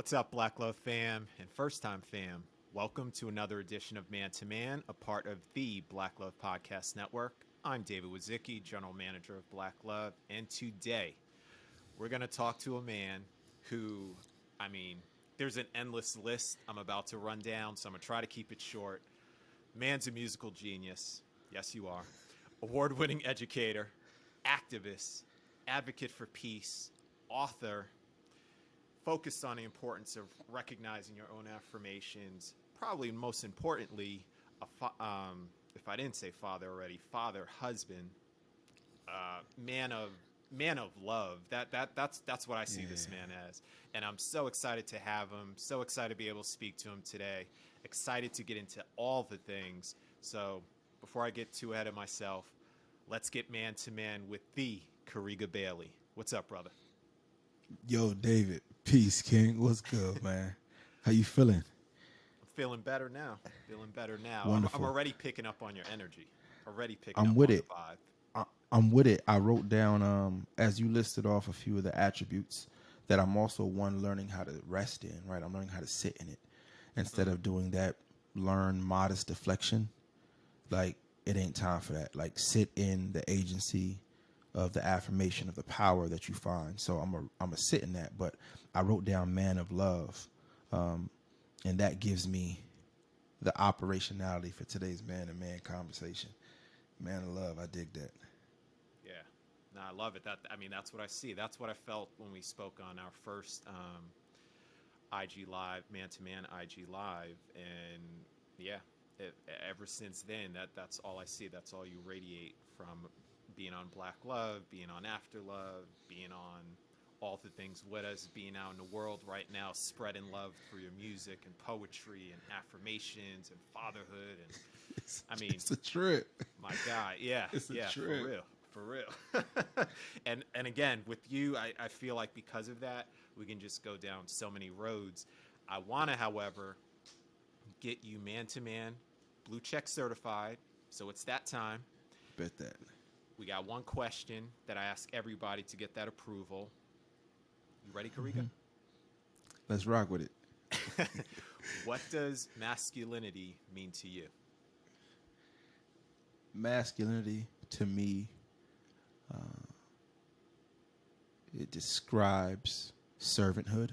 What's up, Black Love fam and first time fam? Welcome to another edition of Man to Man, a part of the Black Love Podcast Network. I'm David Wazicki, General Manager of Black Love, and today we're going to talk to a man who, there's an endless list I'm about to run down, so I'm going to try to keep it short. Man's a musical genius. Yes, you are. Award-winning educator, activist, advocate for peace, author, focused on the importance of recognizing your own affirmations. Probably most importantly, if I didn't say father already, father, husband, man of love. That's what I see this man as, and I'm so excited to have him. So excited to be able to speak to him today. Excited to get into all the things. So before I get too ahead of myself, let's get man to man with the Karega Bailey. What's up, brother? Yo, David. Peace, King. What's good, man? How you feeling? I'm feeling better now. Wonderful. I'm already picking up on your energy. I'm with it. The vibe. I'm with it. I wrote down, as you listed off a few of the attributes, that I'm also learning how to rest in, right? I'm learning how to sit in it. Instead of doing that, learn modest deflection. Like, it ain't time for that. Like, sit in the agency of the affirmation of the power that you find. So I'm a sit in that, but I wrote down man of love. And that gives me the operationality for today's man to man conversation. Man of love. I dig that. Yeah. No, I love it. That's what I see. That's what I felt when we spoke on our first IG Live, man to man IG Live. And yeah, ever since then, that's all I see. That's all you radiate from being on Black Love, being on After Love, being on all the things with us, being out in the world right now, spreading love through your music and poetry and affirmations and fatherhood. And it's a trip. My God, yeah, It's a yeah, trip. for real. and again, with you, I feel like because of that, we can just go down so many roads. I want to, however, get you man to man, blue check certified. So it's that time. Bet that. We got one question that I ask everybody to get that approval. You ready, Karega? Let's rock with it. What does masculinity mean to you? Masculinity, to me, it describes servanthood.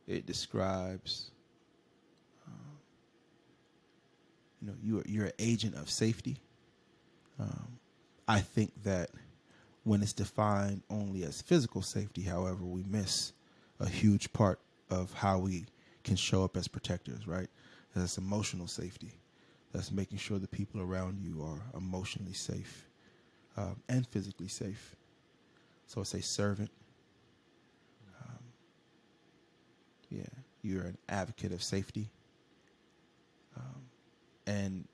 It describes, you're an agent of safety. I think that when it's defined only as physical safety, however, we miss a huge part of how we can show up as protectors, right? That's emotional safety. That's making sure the people around you are emotionally safe and physically safe. So it's a servant. You're an advocate of safety. And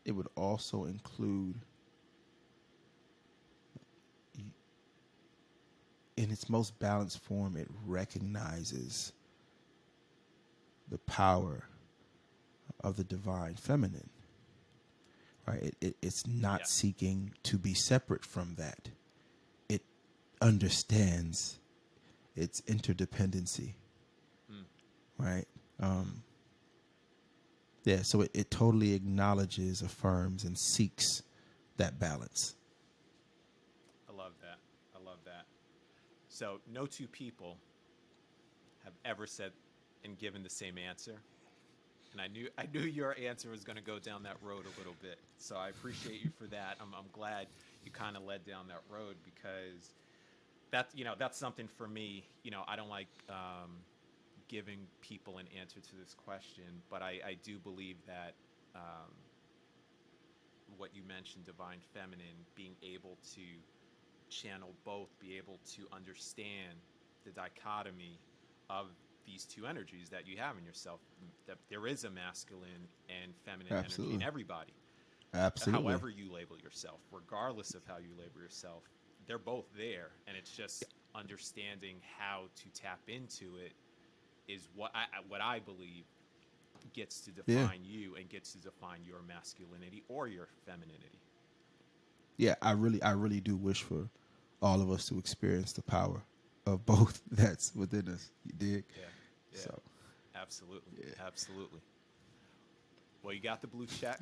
it would also include, in its most balanced form, it recognizes the power of the divine feminine, right? It's not seeking to be separate from that. It understands its interdependency, right? So it totally acknowledges, affirms, and seeks that balance. I love that. So no two people have ever said and given the same answer. And I knew your answer was going to go down that road a little bit. So I appreciate you for that. I'm glad you kind of led down that road, because that's something for me. I don't like giving people an answer to this question, but I do believe that what you mentioned, divine feminine, being able to channel both, be able to understand the dichotomy of these two energies that you have in yourself, that there is a masculine and feminine energy in everybody. Absolutely. However you label yourself, regardless of how you label yourself, they're both there. And it's just understanding how to tap into it is what I believe gets to define you and gets to define your masculinity or your femininity. Yeah, I really do wish for all of us to experience the power of both that's within us. You dig? Yeah. Yeah. So Absolutely. yeah. Absolutely. Well, you got the blue check.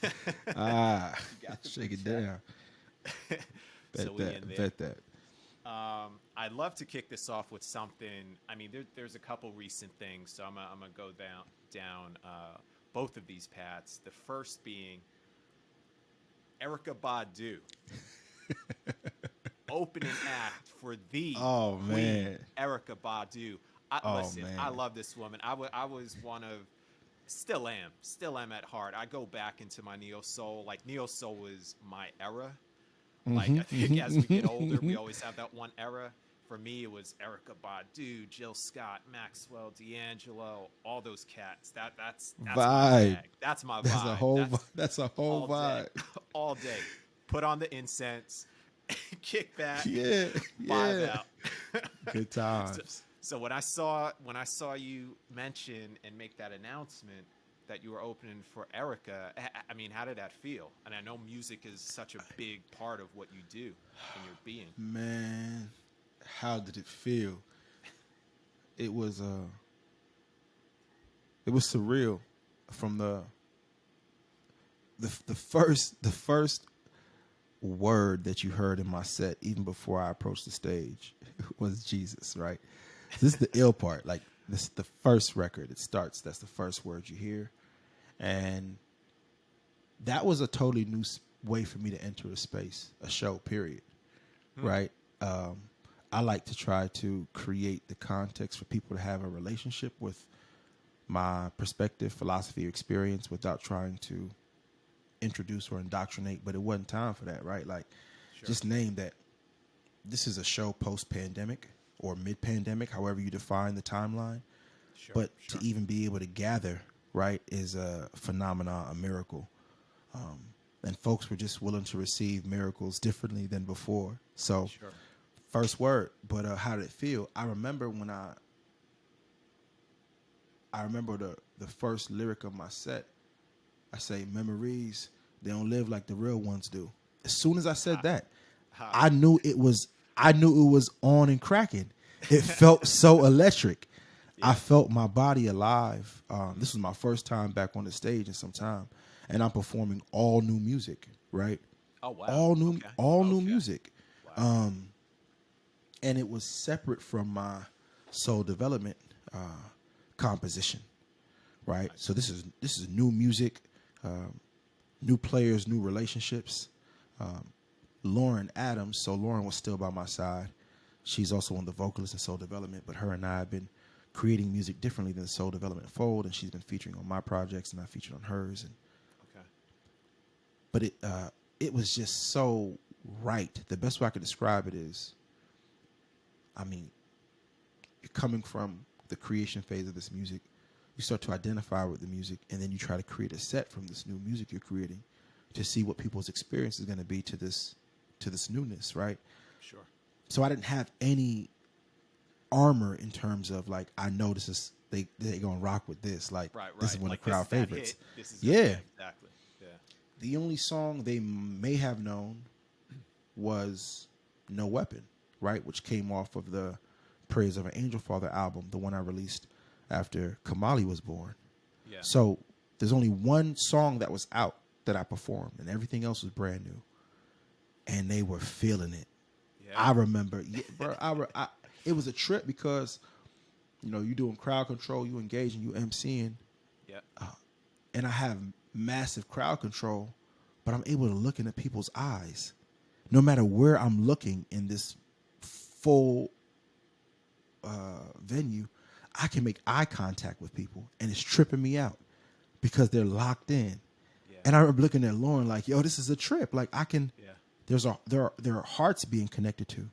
You got the shake blue it check. down. So Bet we in that. there. Bet that. I'd love to kick this off with something. I mean, there's a couple recent things, so I'm gonna go down both of these paths. The first being Erykah Badu, opening act for the Oh Queen man. Erykah Badu. Oh Listen, I man. love this woman. I was one of, still am at heart. I go back into my neo soul. Like neo soul was my era. Like I think as we get older, we always have that one era. For me, it was Erykah Badu, Jill Scott, Maxwell, D'Angelo, all those cats. That's my Vibe. bag. That's my That's a vibe. whole. That's That's a whole all day, vibe. all day. Put on the incense, kick back, Yeah. vibe Yeah. out. Good so, times. so when I saw you mention and make that announcement that you were opening for Erykah, I mean, how did that feel? And I know music is such a big part of what you do in your being. Man, how did it feel? It was surreal from the first word that you heard in my set, even before I approached the stage, was Jesus, right? This is the ill part. Like, this is the first record. It starts. That's the first word you hear. And that was a totally new way for me to enter a space, a show, period. Right? I like to try to create the context for people to have a relationship with my perspective, philosophy, experience without trying to introduce or indoctrinate. But it wasn't time for that, right? Like, just name that this is a show post-pandemic or mid-pandemic, however you define the timeline. But to even be able to gather, right, is a phenomenon, a miracle. And folks were just willing to receive miracles differently than before. So, first word, but how did it feel? I remember when I remember the first lyric of my set. I say, memories, they don't live like the real ones do. As soon as I said that, I knew it was on and cracking. It felt so electric. I felt my body alive. This was my first time back on the stage in some time, and I'm performing all new music, right? Oh wow! All new music, Wow. and it was separate from my soul development composition, right? So this is new music, new players, new relationships. Lauren Adams, so Lauren was still by my side. She's also one of the vocalists in Soul Development, but her and I have been creating music differently than Soul Development Fold, and she's been featuring on my projects, and I featured on hers. And but it was just so right. The best way I could describe it is, I mean, you're coming from the creation phase of this music, you start to identify with the music, and then you try to create a set from this new music you're creating to see what people's experience is going to be to this newness, right? Sure. So I didn't have any armor in terms of, like, I know this is they gonna rock with this, like, this is one of the crowd favorites. Exactly. Yeah. The only song they may have known was No Weapon, right, which came off of the Praise of an Angel Father album, the one I released after Kamayu was born. Yeah. So there's only one song that was out that I performed, and everything else was brand new, and they were feeling it. Yeah. I remember, bro. It was a trip because, you know, you doing crowd control, you engaging, you emceeing. Yeah. And I have massive crowd control, but I'm able to look into people's eyes, no matter where I'm looking in this full venue. I can make eye contact with people, and it's tripping me out because they're locked in. Yeah. And I remember looking at Lauren like, "Yo, this is a trip. Like, I can." Yeah. There are hearts being connected to.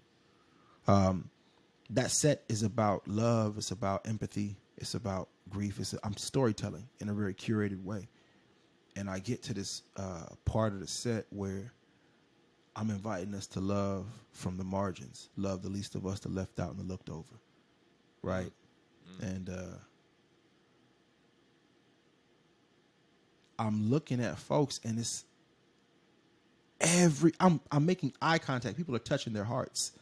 That set is about love. It's about empathy. It's about grief. I'm storytelling in a very curated way. And I get to this part of the set where I'm inviting us to love from the margins, love the least of us, the left out and the looked over, right? Mm-hmm. And I'm looking at folks, and it's I'm making eye contact. People are touching their hearts.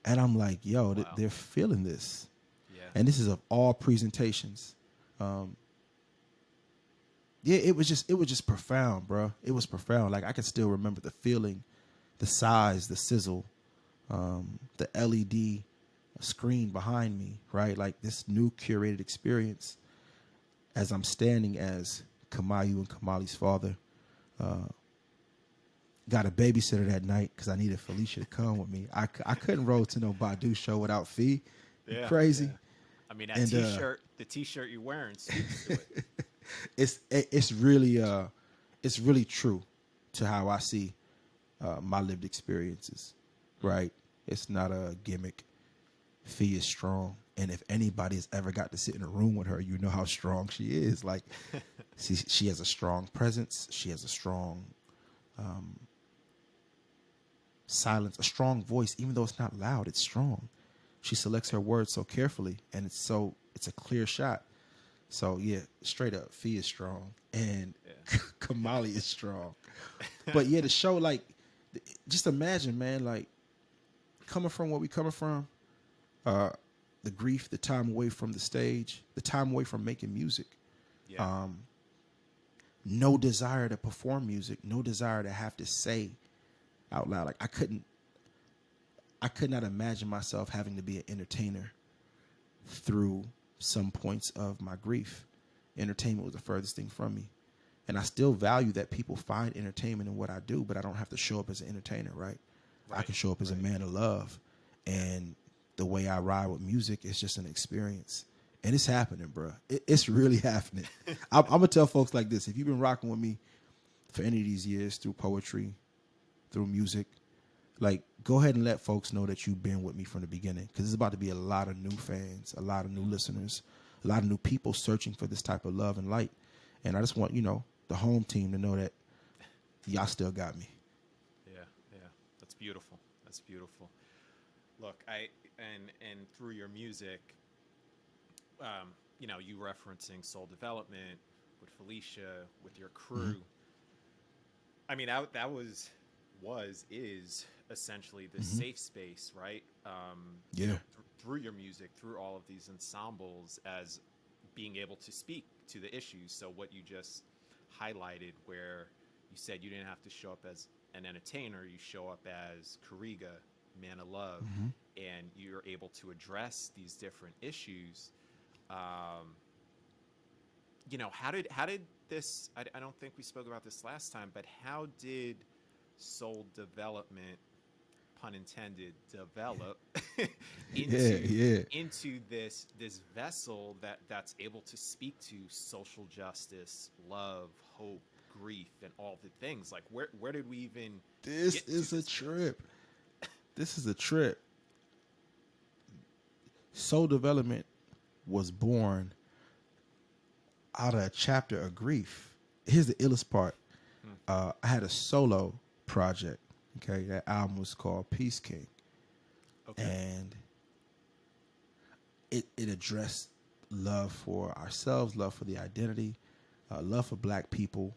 And I'm like, yo, Wow. they're feeling this. Yeah. And this is of all presentations. Yeah, it was just profound, bro. It was profound. Like I can still remember the feeling, the size, the sizzle, the LED screen behind me, right? Like this new curated experience as I'm standing as Kamayu and Kamali's father. Got a babysitter that night because I needed Felicia to come with me. I couldn't roll to no Badu show without Fee. You Yeah. crazy. Yeah. I mean, that And T-shirt, the T-shirt you're wearing speaks to it. it's really true to how I see my lived experiences, right? It's not a gimmick. Fee is strong, and if anybody's ever got to sit in a room with her, you know how strong she is. Like, she has a strong presence. She has a strong silence, a strong voice. Even though it's not loud, it's strong. She selects her words so carefully, and it's a clear shot. So yeah, straight up, Fee is strong, and Kamali is strong. But yeah, the show, like, just imagine, man, like coming from where we coming from, the grief, the time away from the stage, the time away from making music. Yeah. No desire to perform music, no desire to have to say out loud. Like I could not imagine myself having to be an entertainer through some points of my grief. Entertainment was the furthest thing from me. And I still value that people find entertainment in what I do, but I don't have to show up as an entertainer, right? I can show up as a man of love. And the way I ride with music is just an experience. And it's happening, bro. It's really happening. I'm going to tell folks like this. If you've been rocking with me for any of these years through poetry, through music, like, go ahead and let folks know that you've been with me from the beginning, because there's about to be a lot of new fans, a lot of new listeners, a lot of new people searching for this type of love and light. And I just want, the home team to know that y'all still got me. Yeah. That's beautiful. That's beautiful. Look, and through your music, you referencing Soul Development with Felicia, with your crew. I mean, that is essentially the safe space, right? Through your music, through all of these ensembles, as being able to speak to the issues. So what you just highlighted, where you said you didn't have to show up as an entertainer, you show up as Karega, man of love, and you're able to address these different issues. How did this? I don't think we spoke about this last time, but how did Soul Development, pun intended, develop into this vessel that's able to speak to social justice, love, hope, grief, and all the things? Like, where did we even? This is a trip. This is a trip. Soul Development was born out of a chapter of grief. Here's the illest part. I had a solo project. Okay, that album was called Peace King. Okay. And it addressed love for ourselves, love for the identity, love for black people.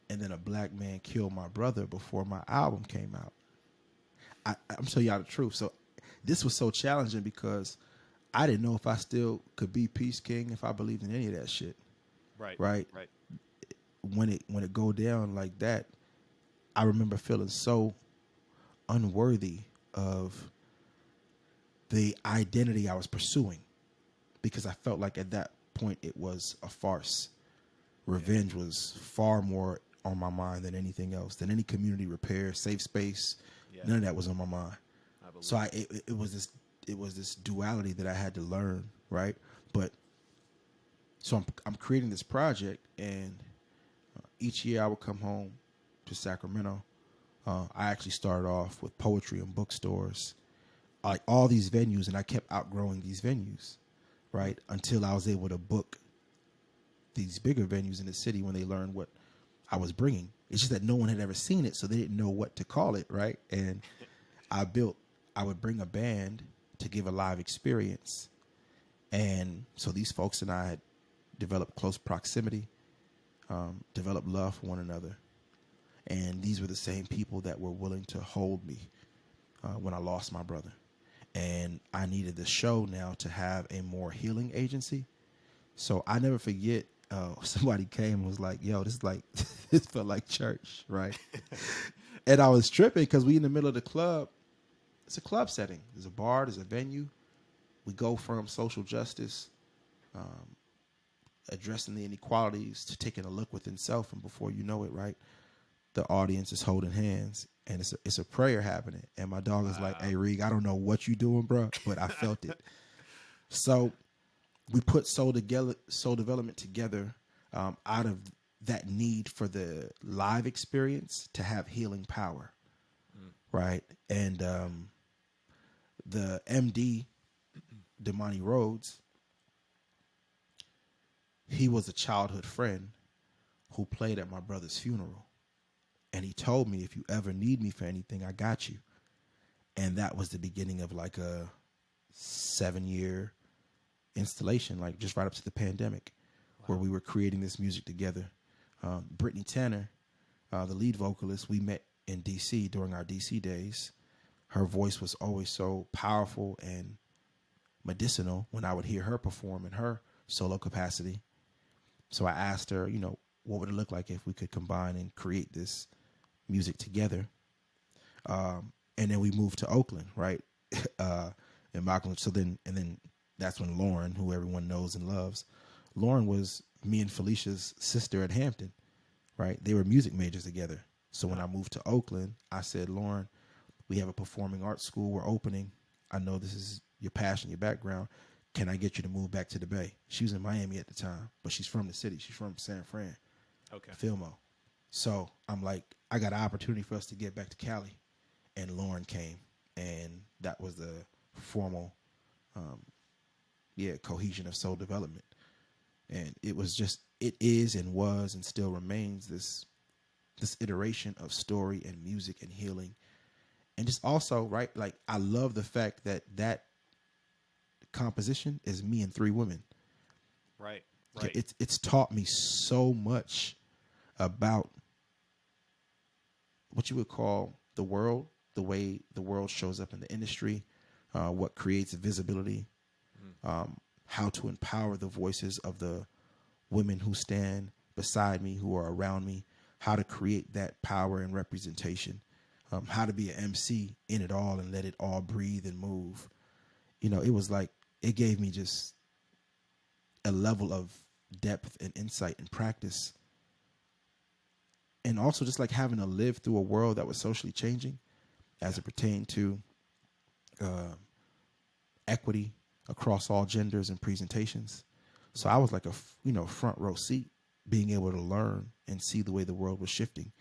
And then a black man killed my brother before my album came out. I'm telling y'all the truth. So this was so challenging because I didn't know if I still could be Peace King if I believed in any of that shit. Right. When it go down like that, I remember feeling so unworthy of the identity I was pursuing, because I felt like at that point it was a farce. Revenge was far more on my mind than anything else, than any community repair, safe space. None of that was on my mind. So it was this duality that I had to learn, right? But so I'm creating this project, and each year I would come home to Sacramento. I actually started off with poetry in bookstores, like all these venues, and I kept outgrowing these venues, right? Until I was able to book these bigger venues in the city when they learned what I was bringing. It's just that no one had ever seen it, so they didn't know what to call it, right? And I would bring a band to give a live experience. And so these folks and I had developed close proximity, developed love for one another. And these were the same people that were willing to hold me when I lost my brother. And I needed the show now to have a more healing agency. So I never forget, somebody came and was like, yo, this is like, this felt like church, right? And I was tripping because we in the middle of the club. It's a club setting. There's a bar, there's a venue. We go from social justice, addressing the inequalities, to taking a look within self. And before you know it, right, the audience is holding hands. And it's a prayer happening. And my dog is like, hey, Reeg, I don't know what you doing, bro, but I felt it. So we put soul development together out of that need for the live experience to have healing power, right? And the MD, Damani Rhodes, he was a childhood friend who played at my brother's funeral. And he told me, if you ever need me for anything, I got you. And that was the beginning of like a 7-year installation, like just right up to the pandemic, where we were creating this music together. Brittany Tanner, the lead vocalist, we met in DC during our DC days. Her voice was always so powerful and medicinal when I would hear her perform in her solo capacity. So I asked her, you know, what would it look like if we could combine and create this music together? And then we moved to Oakland, right? And Malcolm. So then that's when Lauren, who everyone knows and loves, Lauren was me and Felicia's sister at Hampton, right? They were music majors together. So when I moved to Oakland, I said, Lauren, we have a performing arts school we're opening. I know this is your passion, your background. Can I get you to move back to the Bay? She was in Miami at the time, but she's from the city. She's from San Fran, Filmo. So I'm like, I got an opportunity for us to get back to Cali. And Lauren came, and that was the formal, cohesion of soul development. And it was just, it is and was and still remains this iteration of story and music and healing. And just also, right, like I love the fact that composition is me and 3 women. Right. It's taught me so much about what you would call the world, the way the world shows up in the industry, what creates visibility, how to empower the voices of the women who stand beside me, who are around me, how to create that power and representation, how to be an MC in it all and let it all breathe and move. You know, it was like, it gave me just a level of depth and insight and practice. And also just like having to live through a world that was socially changing as it pertained to equity across all genders and presentations. So I was like a front row seat, being able to learn and see the way the world was shifting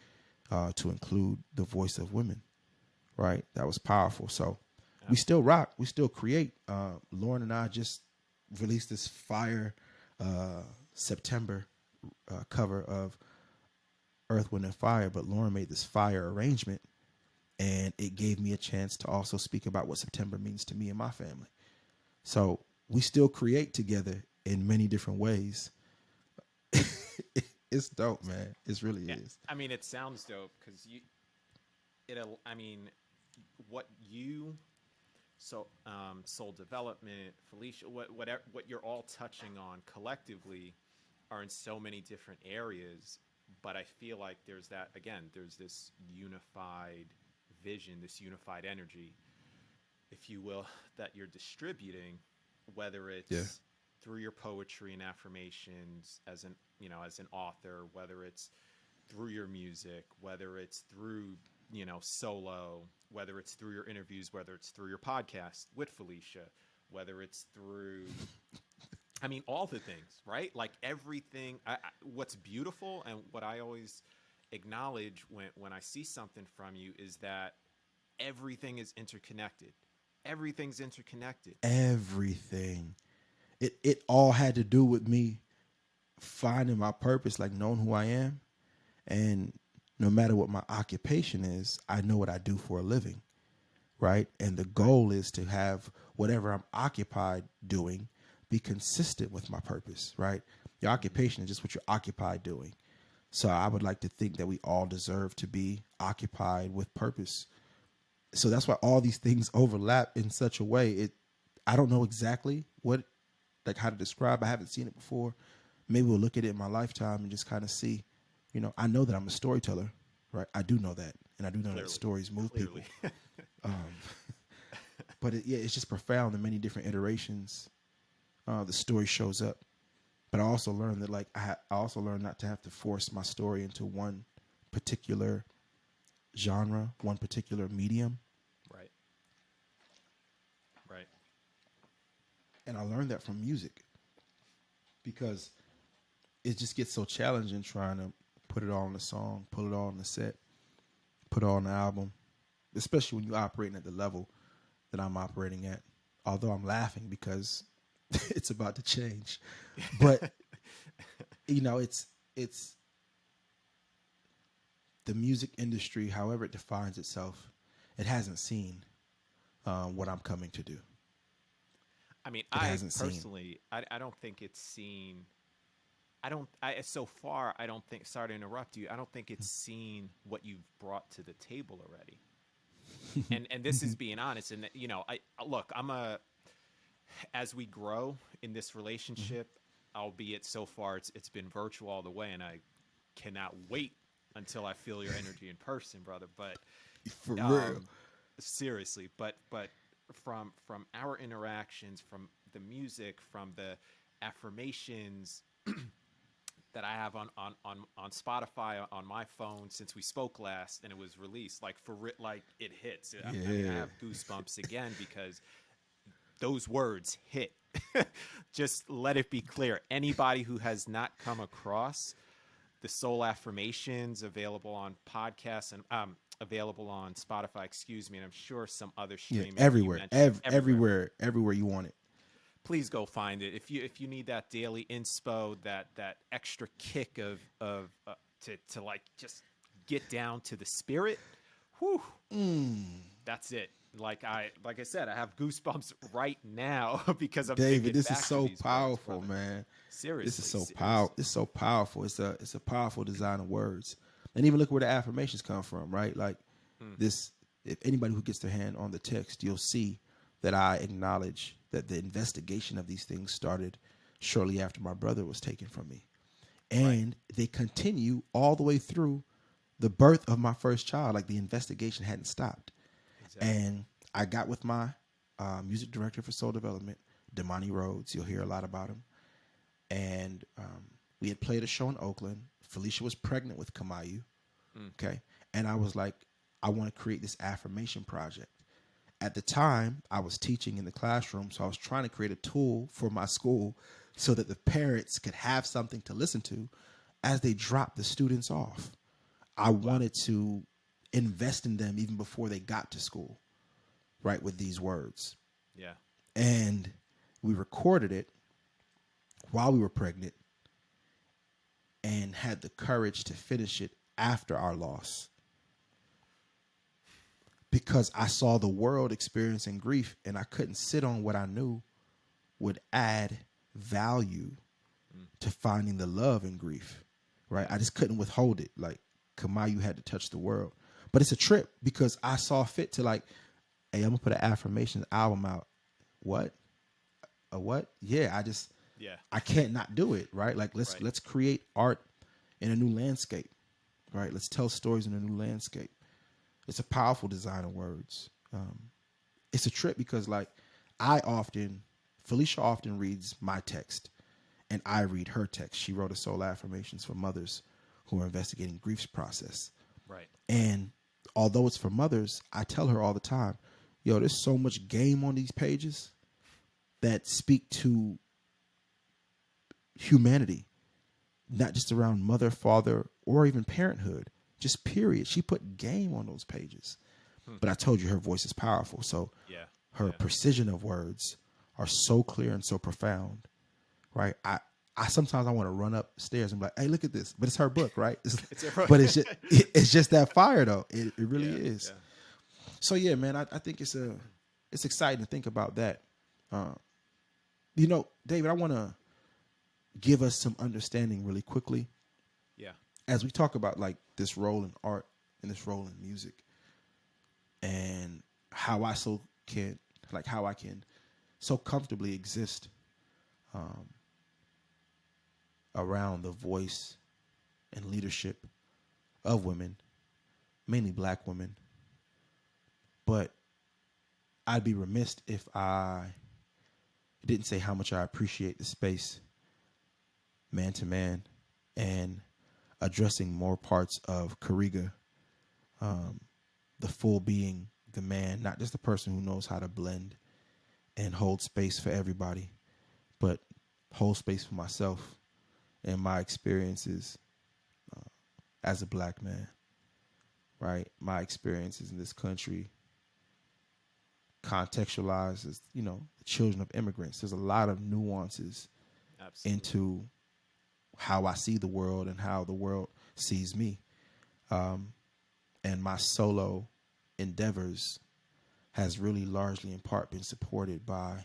to include the voice of women, right? That was powerful. So we still rock, we still create. Lauren and I just released this fire September cover of Earth, Wind, and Fire, but Lauren made this fire arrangement, and it gave me a chance to also speak about what September means to me and my family. So we still create together in many different ways. It's dope, man. It really is. I mean, it sounds dope because soul development, Felicia, what you're all touching on collectively are in so many different areas. But I feel like there's this unified vision, this unified energy, if you will, that you're distributing, whether it's through your poetry and affirmations as an author, whether it's through your music, whether it's through, solo, whether it's through your interviews, whether it's through your podcast with Felicia, whether it's through all the things, right? Like everything. What's beautiful and what I always acknowledge when I see something from you is that everything is interconnected. Everything's interconnected. Everything. It all had to do with me finding my purpose, like knowing who I am. And no matter what my occupation is, I know what I do for a living, right? And the goal is to have whatever I'm occupied doing be consistent with my purpose, right? Your occupation is just what you're occupied doing. So I would like to think that we all deserve to be occupied with purpose. So that's why all these things overlap in such a way. I don't know exactly how to describe. I haven't seen it before. Maybe we'll look at it in my lifetime and just kind of see, I know that I'm a storyteller, right? I do know that. And I do know Clearly. that stories move Clearly. people. But it's just profound in many different iterations. The story shows up. But I also learned that I also learned not to have to force my story into one particular genre, one particular medium. Right. Right. And I learned that from music, because it just gets so challenging trying to put it all in a song, pull it all in a set, put it all on the album, especially when you're operating at the level that I'm operating at. Although I'm laughing because it's about to change. But, it's the music industry, however it defines itself, it hasn't seen what I'm coming to do. I mean, It I hasn't seen. personally, I don't think it's seen. So far, I don't think. Sorry to interrupt you. I don't think it's seen what you've brought to the table already. And this is being honest. And I look. As we grow in this relationship, albeit so far it's been virtual all the way, and I cannot wait until I feel your energy in person, brother. But For real. seriously, but from our interactions, from the music, from the affirmations that I have on Spotify on my phone since we spoke last and it was released, like it hits. I mean, I have goosebumps again because those words hit. Just let it be clear. Anybody who has not come across the SOL Affirmations, available on podcasts and available on Spotify, and I'm sure some other streaming. Everywhere. Everywhere you want it. Please go find it. If you need that daily inspo, that extra kick of to like just get down to the spirit, whew, that's it. Like I said, I have goosebumps right now because I'm David, this back is to so these powerful, words, man. Seriously, This is so powerful. It's so powerful. It's a powerful design of words. And even look where the affirmations come from, right? Like this, if anybody who gets their hand on the text, you'll see that I acknowledge that the investigation of these things started shortly after my brother was taken from me. And they continue all the way through the birth of my first child. Like the investigation hadn't stopped. Exactly. And I got with my music director for Soul Development, Damani Rhodes. You'll hear a lot about him. And we had played a show in Oakland. Felicia was pregnant with Kamayu. Okay. And I was like, I want to create this affirmation project. At the time, I was teaching in the classroom, so I was trying to create a tool for my school so that the parents could have something to listen to as they dropped the students off. I wanted to invest in them even before they got to school, right, with these words. Yeah. And we recorded it while we were pregnant and had the courage to finish it after our loss. Because I saw the world experiencing grief and I couldn't sit on what I knew would add value to finding the love in grief, right? I just couldn't withhold it. Like Kamayu had to touch the world. But it's a trip because I saw fit to like, hey, I'm going to put an affirmations album out. What? A what? Yeah, I can't not do it, right? Like let's create art in a new landscape, right? Let's tell stories in a new landscape. It's a powerful design of words. It's a trip because like Felicia often reads my text and I read her text. She wrote a SOL Affirmations for mothers who are investigating grief's process. Right. And although it's for mothers, I tell her all the time, yo, there's so much game on these pages that speak to humanity, not just around mother, father, or even parenthood. Just period. She put game on those pages. But I told you her voice is powerful. So her precision of words are so clear and so profound, right? I sometimes I want to run upstairs and be like, hey, look at this. But it's her book, right? But it's just that fire though. It really is. Yeah. So yeah, man, I think it's exciting to think about that. David, I want to give us some understanding really quickly. Yeah. As we talk about like this role in art and this role in music, and how I how I can so comfortably exist around the voice and leadership of women, mainly black women. But I'd be remiss if I didn't say how much I appreciate the space, man to man, and addressing more parts of Karega, the full being, the man, not just the person who knows how to blend and hold space for everybody, but hold space for myself and my experiences as a black man, right? My experiences in this country, contextualized as, the children of immigrants. There's a lot of nuances into how I see the world and how the world sees me. And my solo endeavors has really largely in part been supported by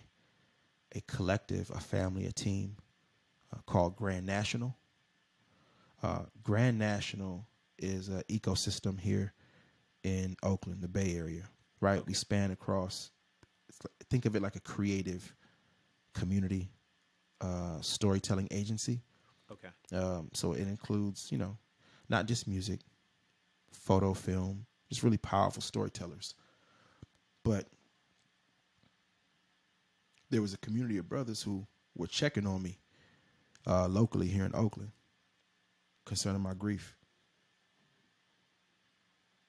a collective, a family, a team called Grand National. Grand National is an ecosystem here in Oakland, the Bay Area, right? Okay. We span across, think of it like a creative community storytelling agency. Okay. So it includes, not just music, photo, film, just really powerful storytellers. But there was a community of brothers who were checking on me locally here in Oakland concerning my grief.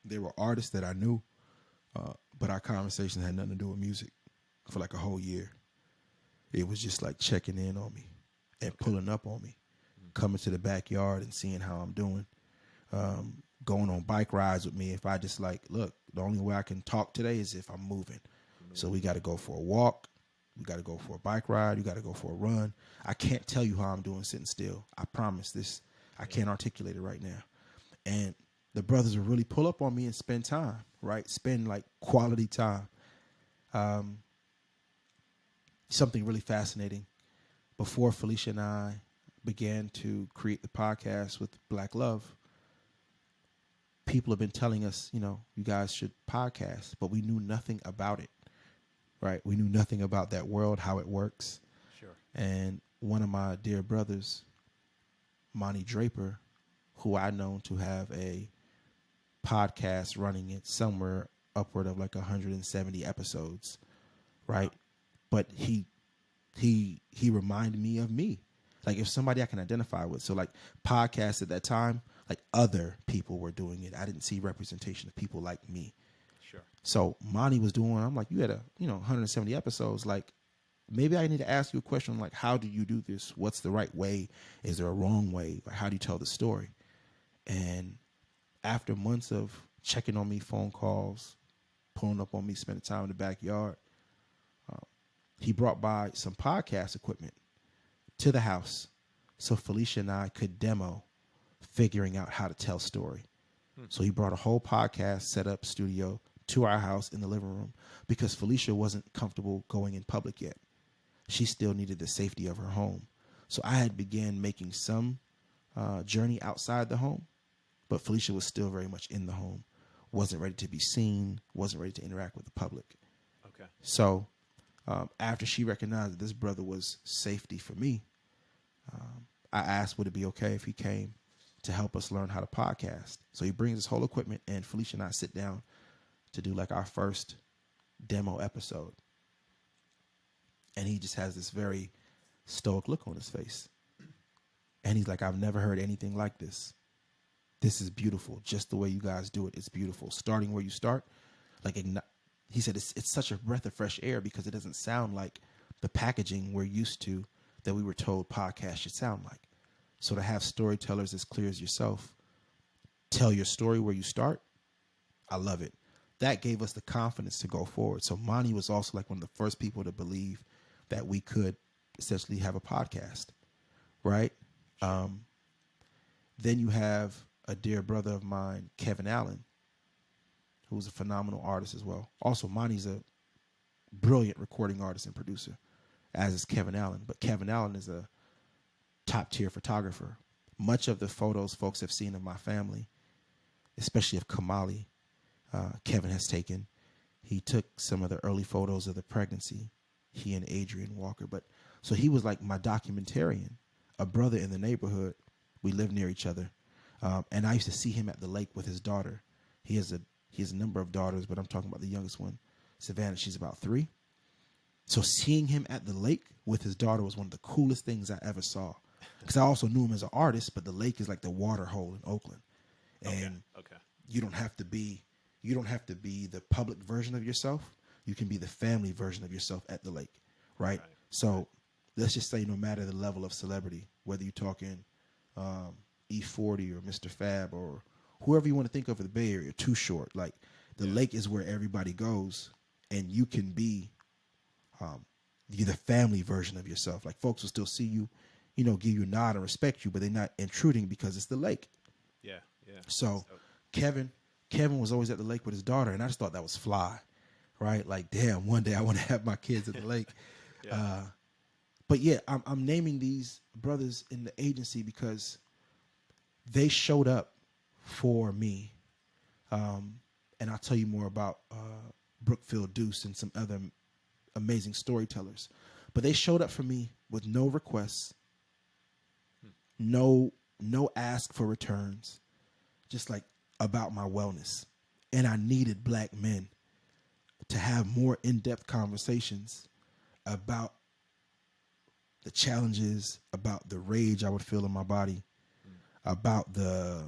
There were artists that I knew, but our conversation had nothing to do with music for like a whole year. It was just like checking in on me and pulling up on me, coming to the backyard and seeing how I'm doing, going on bike rides with me. If I just look, the only way I can talk today is if I'm moving. So we got to go for a walk. We got to go for a bike ride. You got to go for a run. I can't tell you how I'm doing sitting still. I promise this. I can't articulate it right now. And the brothers would really pull up on me and spend time, right? Spend quality time. Something really fascinating. Before Felicia and I began to create the podcast with Black Love, people have been telling us, you guys should podcast, but we knew nothing about it, right? We knew nothing about that world, how it works. Sure. And one of my dear brothers, Monty Draper, who I know to have a podcast running it somewhere upward of 170 episodes, right? But he reminded me of me. If somebody I can identify with. So podcasts at that time, other people were doing it. I didn't see representation of people like me. Sure. So Monty was doing, I'm you had 170 episodes. Maybe I need to ask you a question how do you do this? What's the right way? Is there a wrong way? How do you tell the story? And after months of checking on me, phone calls, pulling up on me, spending time in the backyard, he brought by some podcast equipment to the house so Felicia and I could demo figuring out how to tell story. So he brought a whole podcast setup studio to our house in the living room because Felicia wasn't comfortable going in public yet. She still needed the safety of her home. So I had began making some journey outside the home, but Felicia was still very much in the home, wasn't ready to be seen, wasn't ready to interact with the public. Okay. So after she recognized that this brother was safety for me, I asked would it be okay if he came to help us learn how to podcast. So he brings his whole equipment and Felicia and I sit down to do our first demo episode. And he just has this very stoic look on his face. And he's like, I've never heard anything like this. This is beautiful. Just the way you guys do it, it's beautiful. Starting where you start, he said it's such a breath of fresh air because it doesn't sound like the packaging we're used to that we were told podcasts should sound like. So to have storytellers as clear as yourself tell your story where you start, I love it. That gave us the confidence to go forward. So Monty was also one of the first people to believe that we could essentially have a podcast, right? Then you have a dear brother of mine, Kevin Allen, who's a phenomenal artist as well. Also, Monty's a brilliant recording artist and producer, as is Kevin Allen. But Kevin Allen is a top-tier photographer. Much of the photos folks have seen of my family, especially of Kamayu, Kevin has taken. He took some of the early photos of the pregnancy, he and Adrian Walker. But so he was like my documentarian, a brother in the neighborhood. We lived near each other. And I used to see him at the lake with his daughter. He has a number of daughters, but I'm talking about the youngest one, Savannah. She's about 3. So seeing him at the lake with his daughter was one of the coolest things I ever saw. Because I also knew him as an artist, but the lake is like the water hole in Oakland. And Okay. you don't have to be the public version of yourself. You can be the family version of yourself at the lake, right? So let's just say no matter the level of celebrity, whether you're talking E40 or Mr. Fab or whoever you want to think of in the Bay Area, Too Short, like the lake is where everybody goes, and you can be you're the family version of yourself. Like folks will still see you, give you a nod and respect you, but they're not intruding because it's the lake. Yeah. So Kevin was always at the lake with his daughter, and I just thought that was fly, right? Like, damn, one day I want to have my kids at the lake. But yeah, I'm naming these brothers in the agency because they showed up for me. And I'll tell you more about Brookfield Deuce and some other amazing storytellers. But they showed up for me with no requests, no ask for returns, just like about my wellness. And I needed black men to have more in-depth conversations about the challenges, about the rage I would feel in my body, about the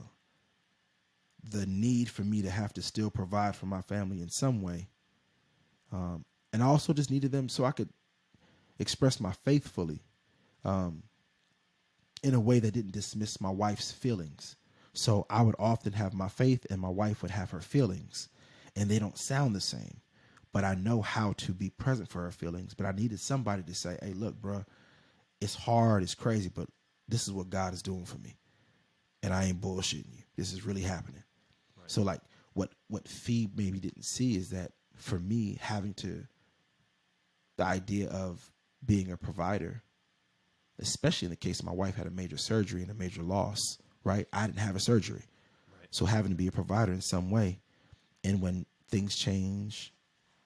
need for me to have to still provide for my family in some way. And I also just needed them so I could express my faith fully in a way that didn't dismiss my wife's feelings. So I would often have my faith and my wife would have her feelings, and they don't sound the same. But I know how to be present for her feelings. But I needed somebody to say, hey, look, bro, it's hard, it's crazy, but this is what God is doing for me. And I ain't bullshitting you. This is really happening. Right. So like what Phoebe maybe didn't see is that for me the idea of being a provider, especially in the case of my wife had a major surgery and a major loss, right? I didn't have a surgery. Right. So having to be a provider in some way. And when things change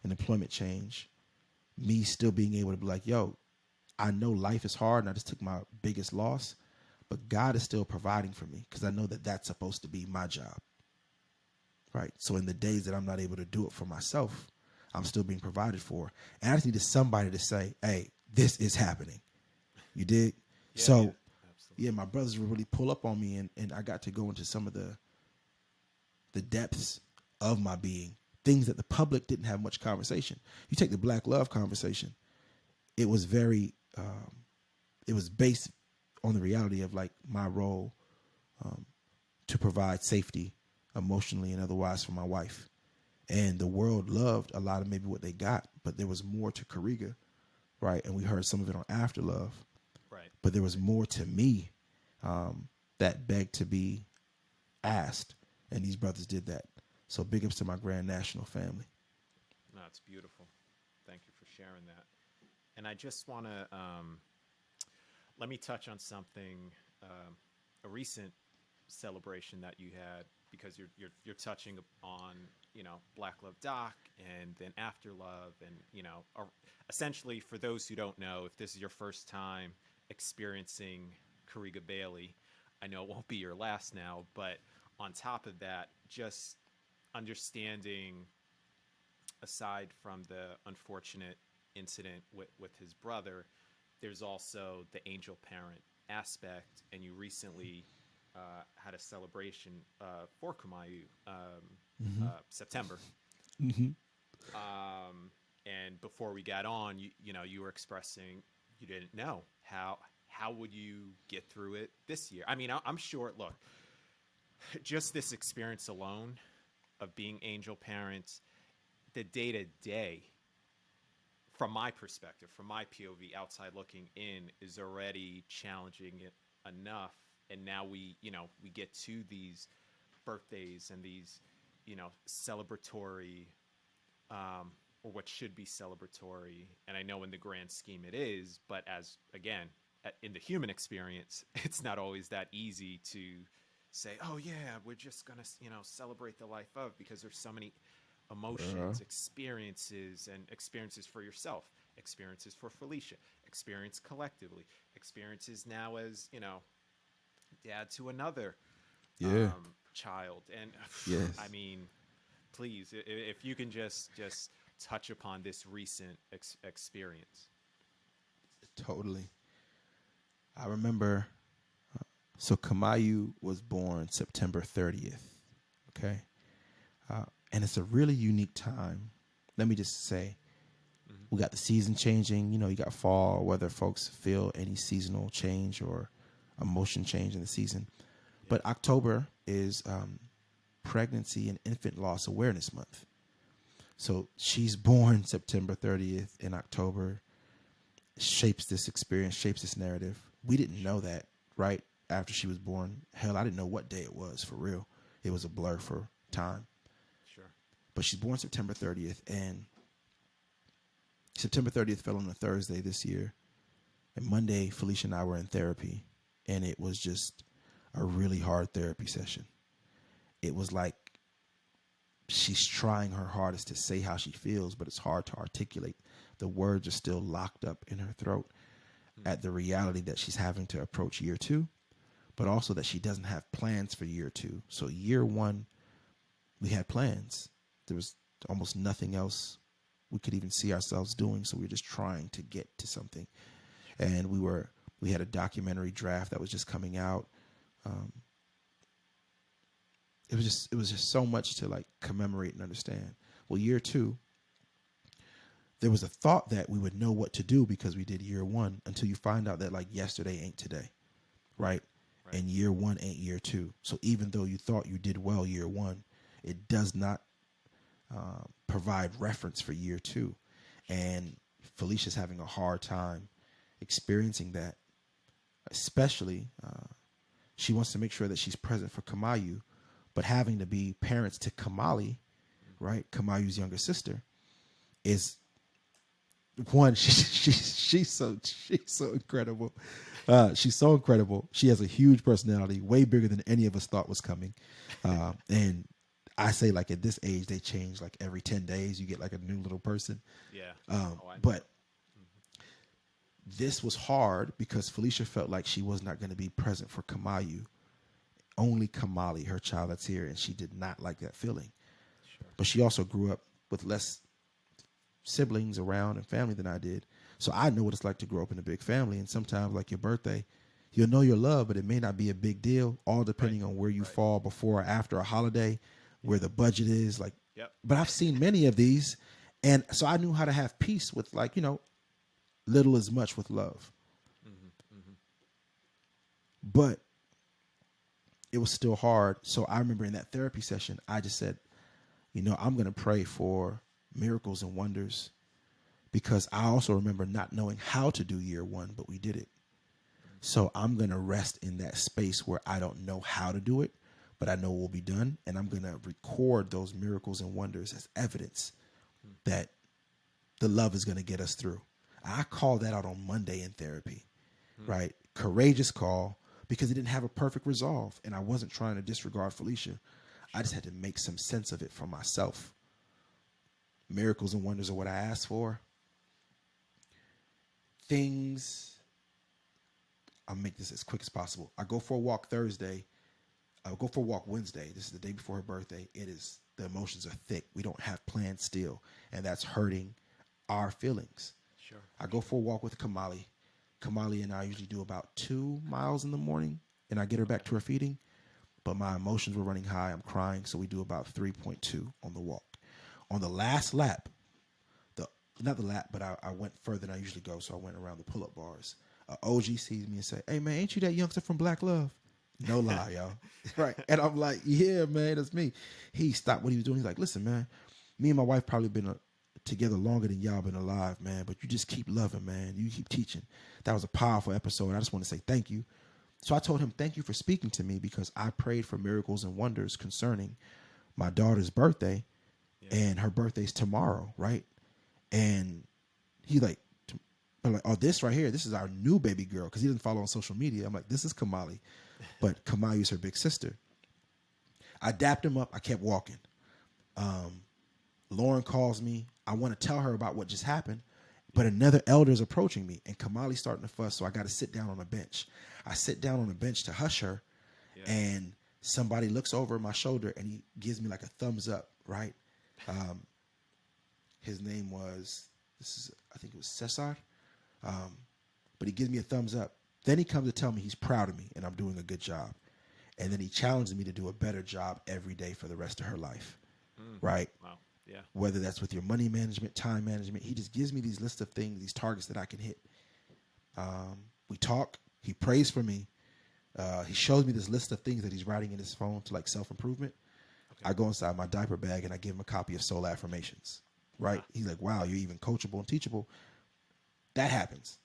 and employment change, me still being able to be like, yo, I know life is hard and I just took my biggest loss, but God is still providing for me because I know that that's supposed to be my job, right? So in the days that I'm not able to do it for myself, I'm still being provided for. And I just needed somebody to say, hey, this is happening. You dig? Yeah, my brothers would really pull up on me, and I got to go into some of the depths of my being, things that the public didn't have much conversation. You take the Black Love conversation, it was very, it was based on the reality of like my role to provide safety emotionally and otherwise for my wife. And the world loved a lot of maybe what they got, but there was more to Karega, right? And we heard some of it on After Love. Right. But there was more to me that begged to be asked, and these brothers did that. So big ups to my Grand National family. No, it's beautiful. Thank you for sharing that. And I just want to let me touch on something, a recent celebration that you had, because you're touching on Black Love Doc and then After Love, and essentially for those who don't know, if this is your first time experiencing Karega Bailey, I know it won't be your last now, but on top of that, just understanding, aside from the unfortunate incident with his brother, there's also the angel parent aspect, and you recently had a celebration for Kamayu, September. Mm-hmm. And before we got on, you were expressing you didn't know how would you get through it this year. I mean, I'm sure. Look, just this experience alone of being angel parents, the day to day, from my perspective, from my POV, outside looking in, is already challenging enough. And now we get to these birthdays and these, celebratory, or what should be celebratory. And I know in the grand scheme it is, but as, again, in the human experience, it's not always that easy to say, oh yeah, we're just going to, celebrate the life of, because there's so many emotions, experiences, and experiences for yourself, experiences for Felicia, experience collectively, experiences now as, dad to another Yeah. child. And Yes. I mean, please, if you can just touch upon this recent experience. Totally. I remember. So Kamayu was born September 30th. Okay. And it's a really unique time. Let me just say, we got the season changing. You got fall, whether folks feel any seasonal change or emotion change in the season. But October is Pregnancy and Infant Loss Awareness Month. So she's born September 30th, in October shapes this experience, shapes this narrative. We didn't know that right after she was born. Hell, I didn't know what day it was, for real. It was a blur for time. Sure. But she's born September 30th, and September 30th fell on a Thursday this year. And Monday, Felicia and I were in therapy, and it was just a really hard therapy session. It was like she's trying her hardest to say how she feels, but it's hard to articulate. The words are still locked up in her throat at the reality that she's having to approach year 2, but also that she doesn't have plans for year 2. So year 1, we had plans. There was almost nothing else we could even see ourselves doing. So we were just trying to get to something. And we had a documentary draft that was just coming out. It was just so much to like commemorate and understand. Well, year 2, there was a thought that we would know what to do because we did year 1, until you find out that like yesterday ain't today, right? And year 1 ain't year 2. So even though you thought you did well year 1, it does not provide reference for year 2. And Felicia's having a hard time experiencing that, especially she wants to make sure that she's present for Kamayu, but having to be parents to Kamali, right? Kamayu's younger sister, is one. She's so incredible. She's so incredible. She has a huge personality, way bigger than any of us thought was coming. And I say, like, at this age, they change like every 10 days. You get like a new little person. Yeah. But this was hard because Felicia felt like she was not going to be present for Kamayu. Only Kamali, her child that's here, and she did not like that feeling. Sure. But she also grew up with less siblings around and family than I did. So I know what it's like to grow up in a big family. And sometimes, like your birthday, you'll know your love, but it may not be a big deal, all depending on where you fall before or after a holiday, where the budget is. Like, But I've seen many of these. And so I knew how to have peace with, like, little as much with love. But it was still hard. So I remember in that therapy session, I just said, I'm going to pray for miracles and wonders, because I also remember not knowing how to do year 1, but we did it. So I'm going to rest in that space where I don't know how to do it, but I know it will be done. And I'm going to record those miracles and wonders as evidence that the love is going to get us through. I called that out on Monday in therapy, right? Courageous call, because it didn't have a perfect resolve. And I wasn't trying to disregard Felicia. I just had to make some sense of it for myself. Miracles and wonders are what I asked for. I'll make this as quick as possible. I go for a walk Thursday. I'll go for a walk Wednesday. This is the day before her birthday. The emotions are thick. We don't have plans still. And that's hurting our feelings. Sure. I go for a walk with Kamali. Kamali and I usually do about 2 miles in the morning, and I get her back to her feeding. But my emotions were running high. I'm crying. So we do about 3.2 on the walk. On the last lap, not the lap, but I went further than I usually go. So I went around the pull-up bars. OG sees me and say, "Hey, man, ain't you that youngster from Black Love?" No lie, y'all. Right. And I'm like, "Yeah, man, that's me." He stopped what he was doing. He's like, "Listen, man, me and my wife probably been together longer than y'all been alive, man, but you just keep loving, man. You keep teaching." That was a powerful episode. I just want to say thank you. So I told him, "Thank you for speaking to me, because I prayed for miracles and wonders concerning my daughter's birthday, and her birthday's tomorrow, right?" And he like, "Oh, this right here, this is our new baby girl," because he doesn't follow on social media. I'm like, "This is Kamali," but Kamayu is her big sister. I dapped him up. I kept walking. Lauren calls me. I want to tell her about what just happened, but another elder is approaching me, and Kamali's starting to fuss, so I got to sit down on a bench. I sit down on a bench to hush her, and somebody looks over my shoulder, and he gives me like a thumbs up, right? His name was, I think it was Cesar, but he gives me a thumbs up. Then he comes to tell me he's proud of me and I'm doing a good job. And then he challenges me to do a better job every day for the rest of her life, right? Wow. Yeah. Whether that's with your money management, time management, he just gives me these lists of things, these targets that I can hit. We talk. He prays for me. He shows me this list of things that he's writing in his phone to like self-improvement. Okay. I go inside my diaper bag and I give him a copy of SOL Affirmations, right? He's like, wow, you're even coachable and teachable. That happens.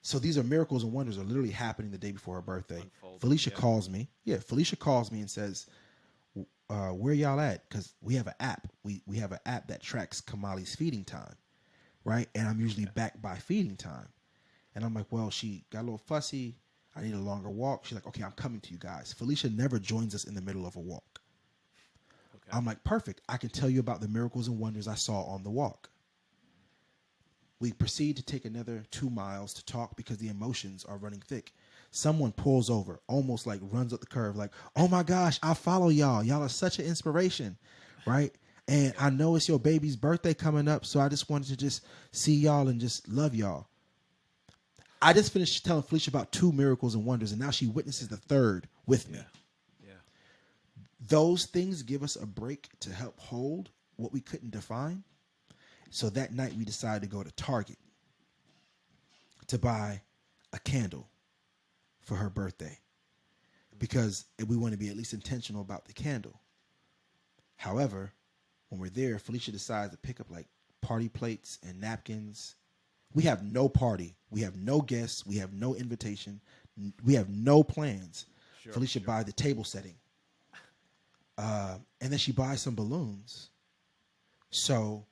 So these are miracles and wonders are literally happening the day before her birthday. Felicia calls me. Yeah, Felicia calls me and says, where y'all at? Because we have an app. We have an app that tracks Kamali's feeding time, right? And I'm usually back by feeding time. And I'm like, well, she got a little fussy. I need a longer walk. She's like, okay, I'm coming to you guys. Felicia never joins us in the middle of a walk. Okay. I'm like, perfect. I can tell you about the miracles and wonders I saw on the walk. We proceed to take another 2 miles to talk because the emotions are running thick. Someone pulls over, almost like runs up the curve, like, oh my gosh, I follow y'all. Y'all are such an inspiration, right? And I know it's your baby's birthday coming up, so I just wanted to just see y'all and just love y'all. I just finished telling Felicia about 2 miracles and wonders, and now she witnesses the third with me. Yeah. Those things give us a break to help hold what we couldn't define. So that night we decided to go to Target to buy a candle for her birthday because we want to be at least intentional about the candle. However, when we're there, Felicia decides to pick up like party plates and napkins. We have no party. We have no guests. We have no invitation. We have no plans. Felicia buys the table setting. And then she buys some balloons. So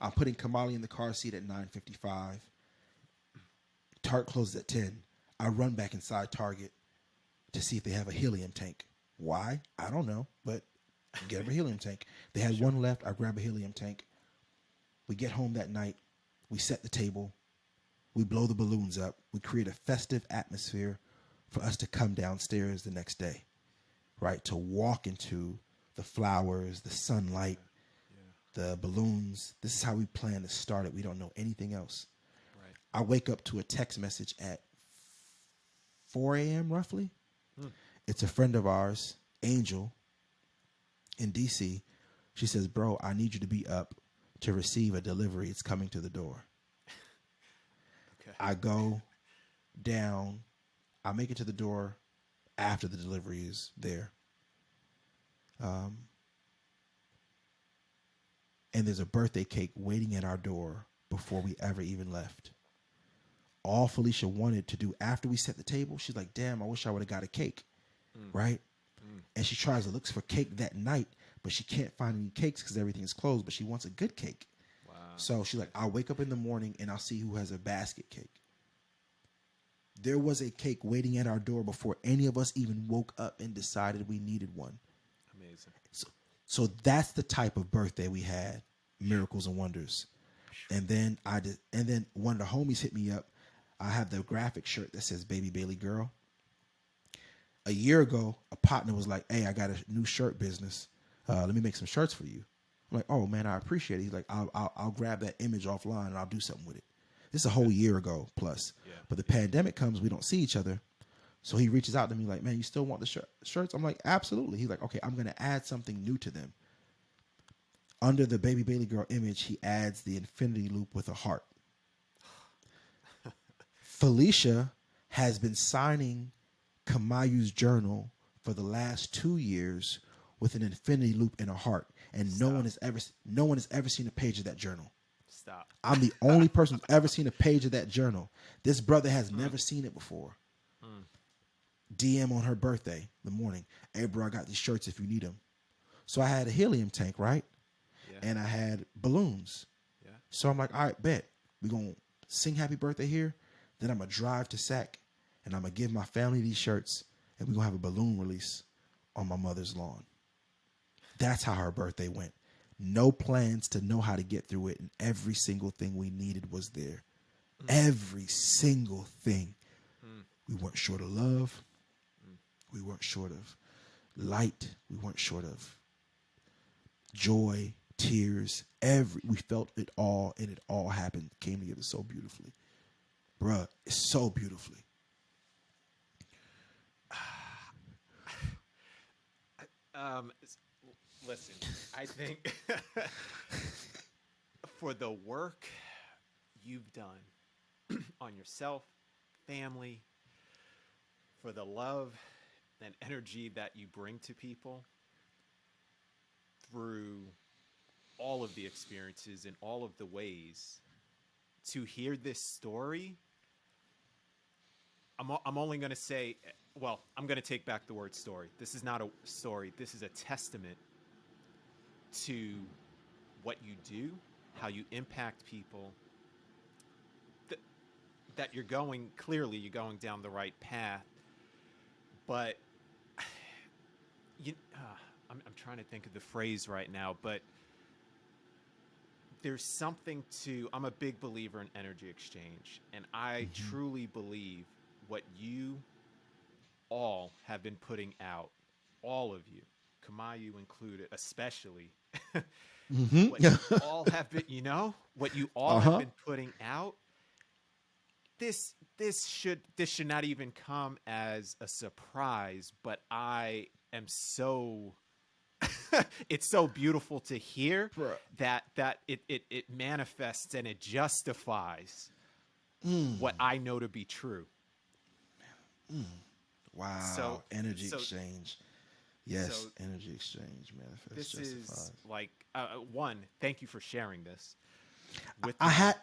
I'm putting Kamali in the car seat at 9:55. Target closes at 10. I run back inside Target to see if they have a helium tank. Why? I don't know, but get a helium tank. They had one left. I grab a helium tank. We get home that night. We set the table. We blow the balloons up. We create a festive atmosphere for us to come downstairs the next day, right? To walk into the flowers, the sunlight, the balloons. This is how we plan to start it. We don't know anything else. Right. I wake up to a text message at 4 a.m. roughly. It's a friend of ours, Angel, in D.C. She says, bro, I need you to be up to receive a delivery. It's coming to the door. Okay. I go down. I make it to the door after the delivery is there. And there's a birthday cake waiting at our door before we ever even left. All Felicia wanted to do after we set the table, she's like, damn, I wish I would have got a cake, right? And she tries to look for cake that night, but she can't find any cakes because everything is closed, but she wants a good cake. Wow. So she's like, I'll wake up in the morning and I'll see who has a basket cake. There was a cake waiting at our door before any of us even woke up and decided we needed one. Amazing. So that's the type of birthday we had, miracles and wonders. And then one of the homies hit me up. I have the graphic shirt that says Baby Bailey Girl. A year ago, a partner was like, hey, I got a new shirt business. Let me make some shirts for you. I'm like, oh man, I appreciate it. He's like, I'll grab that image offline and I'll do something with it. This is a whole year ago plus. Yeah. But the pandemic comes, we don't see each other. So he reaches out to me like, man, you still want the shirts? I'm like, absolutely. He's like, okay, I'm going to add something new to them. Under the Baby Bailey Girl image, he adds the infinity loop with a heart. Felicia has been signing Kamayu's journal for the last 2 years with an infinity loop and a heart. And no one has ever seen a page of that journal. Stop. I'm the only person who's ever seen a page of that journal. This brother has never seen it before. DM on her birthday, the morning. Hey, bro, I got these shirts if you need them. So I had a helium tank, right? Yeah. And I had balloons. Yeah. So I'm like, all right, bet. We're going to sing happy birthday here. Then I'm going to drive to SAC, and I'm going to give my family these shirts, and we're going to have a balloon release on my mother's lawn. That's how her birthday went. No plans to know how to get through it, and every single thing we needed was there. Every single thing. We weren't short of love. We weren't short of light. We weren't short of joy, tears. We felt it all, and it all happened, came together so beautifully. Bruh, it's so beautifully. Listen, I think for the work you've done on yourself, family, for the love and energy that you bring to people through all of the experiences in all of the ways, to hear this story, I'm only going to say, well, I'm going to take back the word story. This is not a story. This is a testament to what you do, how you impact people, that you're going down the right path. But I'm trying to think of the phrase right now, but there's something to, I'm a big believer in energy exchange, and I truly believe what you all have been putting out, all of you, Kamayu included, especially, what you all have been, what you all have been putting out, this should not even come as a surprise, but I am so it's so beautiful to hear that it manifests and it justifies what I know to be true. Wow. So, energy exchange. Yes, energy exchange manifests. This justifies. is like one, thank you for sharing this. I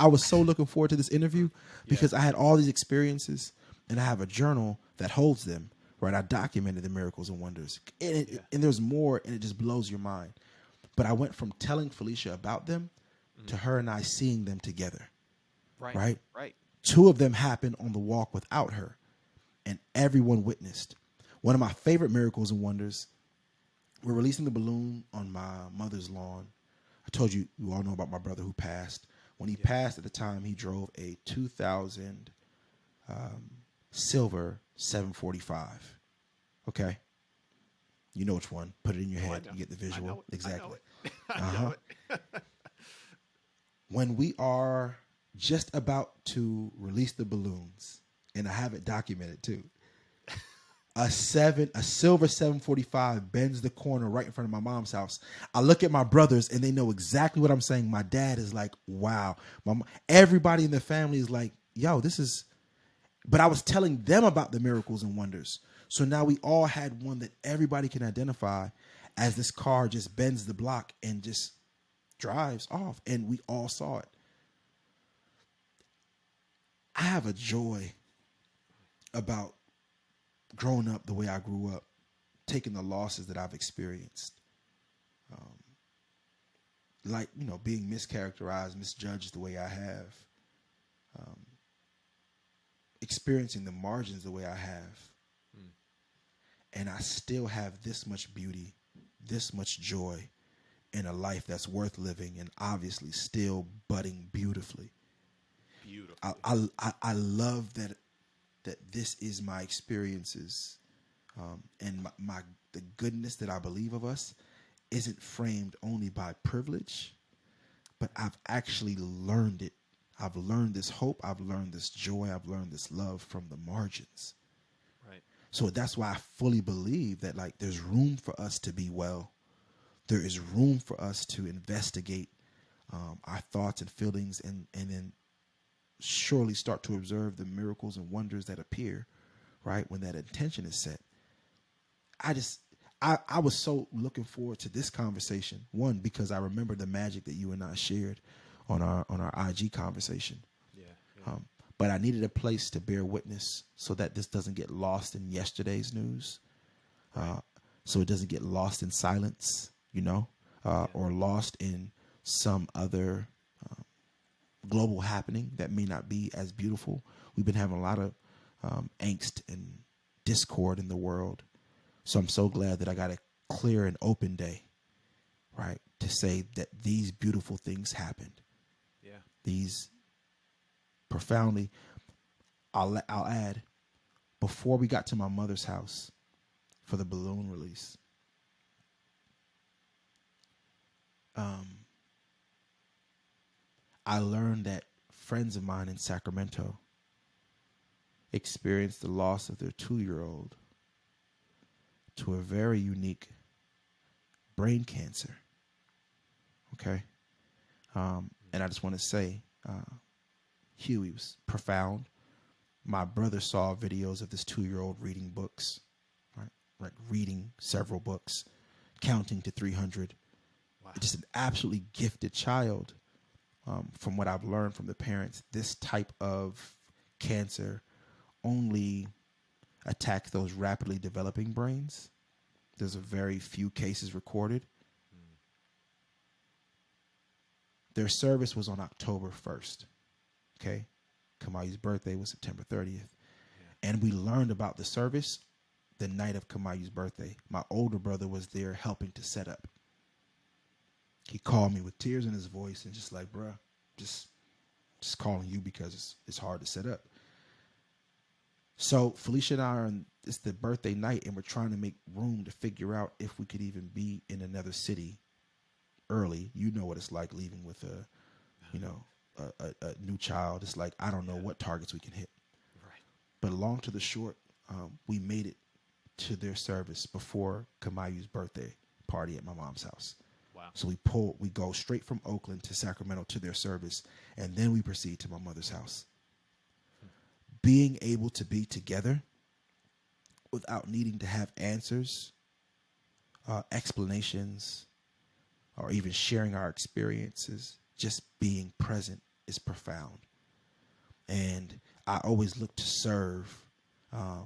was so looking forward to this interview because I had all these experiences, and I have a journal that holds them. Right, I documented the miracles and wonders, and there's more, and it just blows your mind. But I went from telling Felicia about them to her and I seeing them together. Right. Two of them happened on the walk without her, and everyone witnessed. One of my favorite miracles and wonders, we're releasing the balloon on my mother's lawn. I told you all know about my brother who passed. When he passed at the time, he drove a 2000 silver 745. Okay. You know which one. Put it in your head. You get the visual. Exactly. I know it. When we are just about to release the balloons, and I have it documented too, a silver 745 bends the corner right in front of my mom's house. I look at my brothers and they know exactly what I'm saying. My dad is like, wow. Everybody in the family is like, yo, this is, but I was telling them about the miracles and wonders. So now we all had one that everybody can identify as this car just bends the block and just drives off. And we all saw it. I have a joy about growing up the way I grew up, taking the losses that I've experienced. Being mischaracterized, misjudged the way I have. Experiencing the margins the way I have. And I still have this much beauty, this much joy in a life that's worth living and obviously still budding beautifully. I love that this is my experiences, and the goodness that I believe of us isn't framed only by privilege, but I've actually learned it. I've learned this hope. I've learned this joy. I've learned this love from the margins. Right. So that's why I fully believe that there's room for us to be well. There is room for us to investigate our thoughts and feelings, and then surely start to observe the miracles and wonders that appear, right, when that intention is set. I was so looking forward to this conversation, one, because I remember the magic that you and I shared on our IG conversation. Yeah. But I needed a place to bear witness so that this doesn't get lost in yesterday's news, so it doesn't get lost in silence, or lost in some other global happening that may not be as beautiful. We've been having a lot of angst and discord in the world. So I'm so glad that I got a clear and open day, right, to say that these beautiful things happened. Yeah. These profoundly, I'll add, before we got to my mother's house for the balloon release, I learned that friends of mine in Sacramento experienced the loss of their 2-year-old to a very unique brain cancer. Okay. And I just want to say, Huey was profound. My brother saw videos of this 2-year-old reading books, right? Like reading several books, counting to 300. Wow. Just an absolutely gifted child. From what I've learned from the parents, this type of cancer only attacks those rapidly developing brains. There's a very few cases recorded. Their service was on October 1st. Okay. Kamayu's birthday was September 30th. Yeah. And we learned about the service the night of Kamayu's birthday. My older brother was there helping to set up. He called me with tears in his voice and just like, bruh, just calling you because it's hard to set up. So Felicia and I are it's the birthday night and we're trying to make room to figure out if we could even be in another city early. You know what it's like leaving with a new child. It's like, I don't know what targets we can hit. Right. But long to the short, we made it to their service before Kamayu's birthday party at my mom's house. Wow. So we go straight from Oakland to Sacramento to their service, and then we proceed to my mother's house. Being able to be together without needing to have answers, explanations, or even sharing our experiences, just being present is profound. And I always look to serve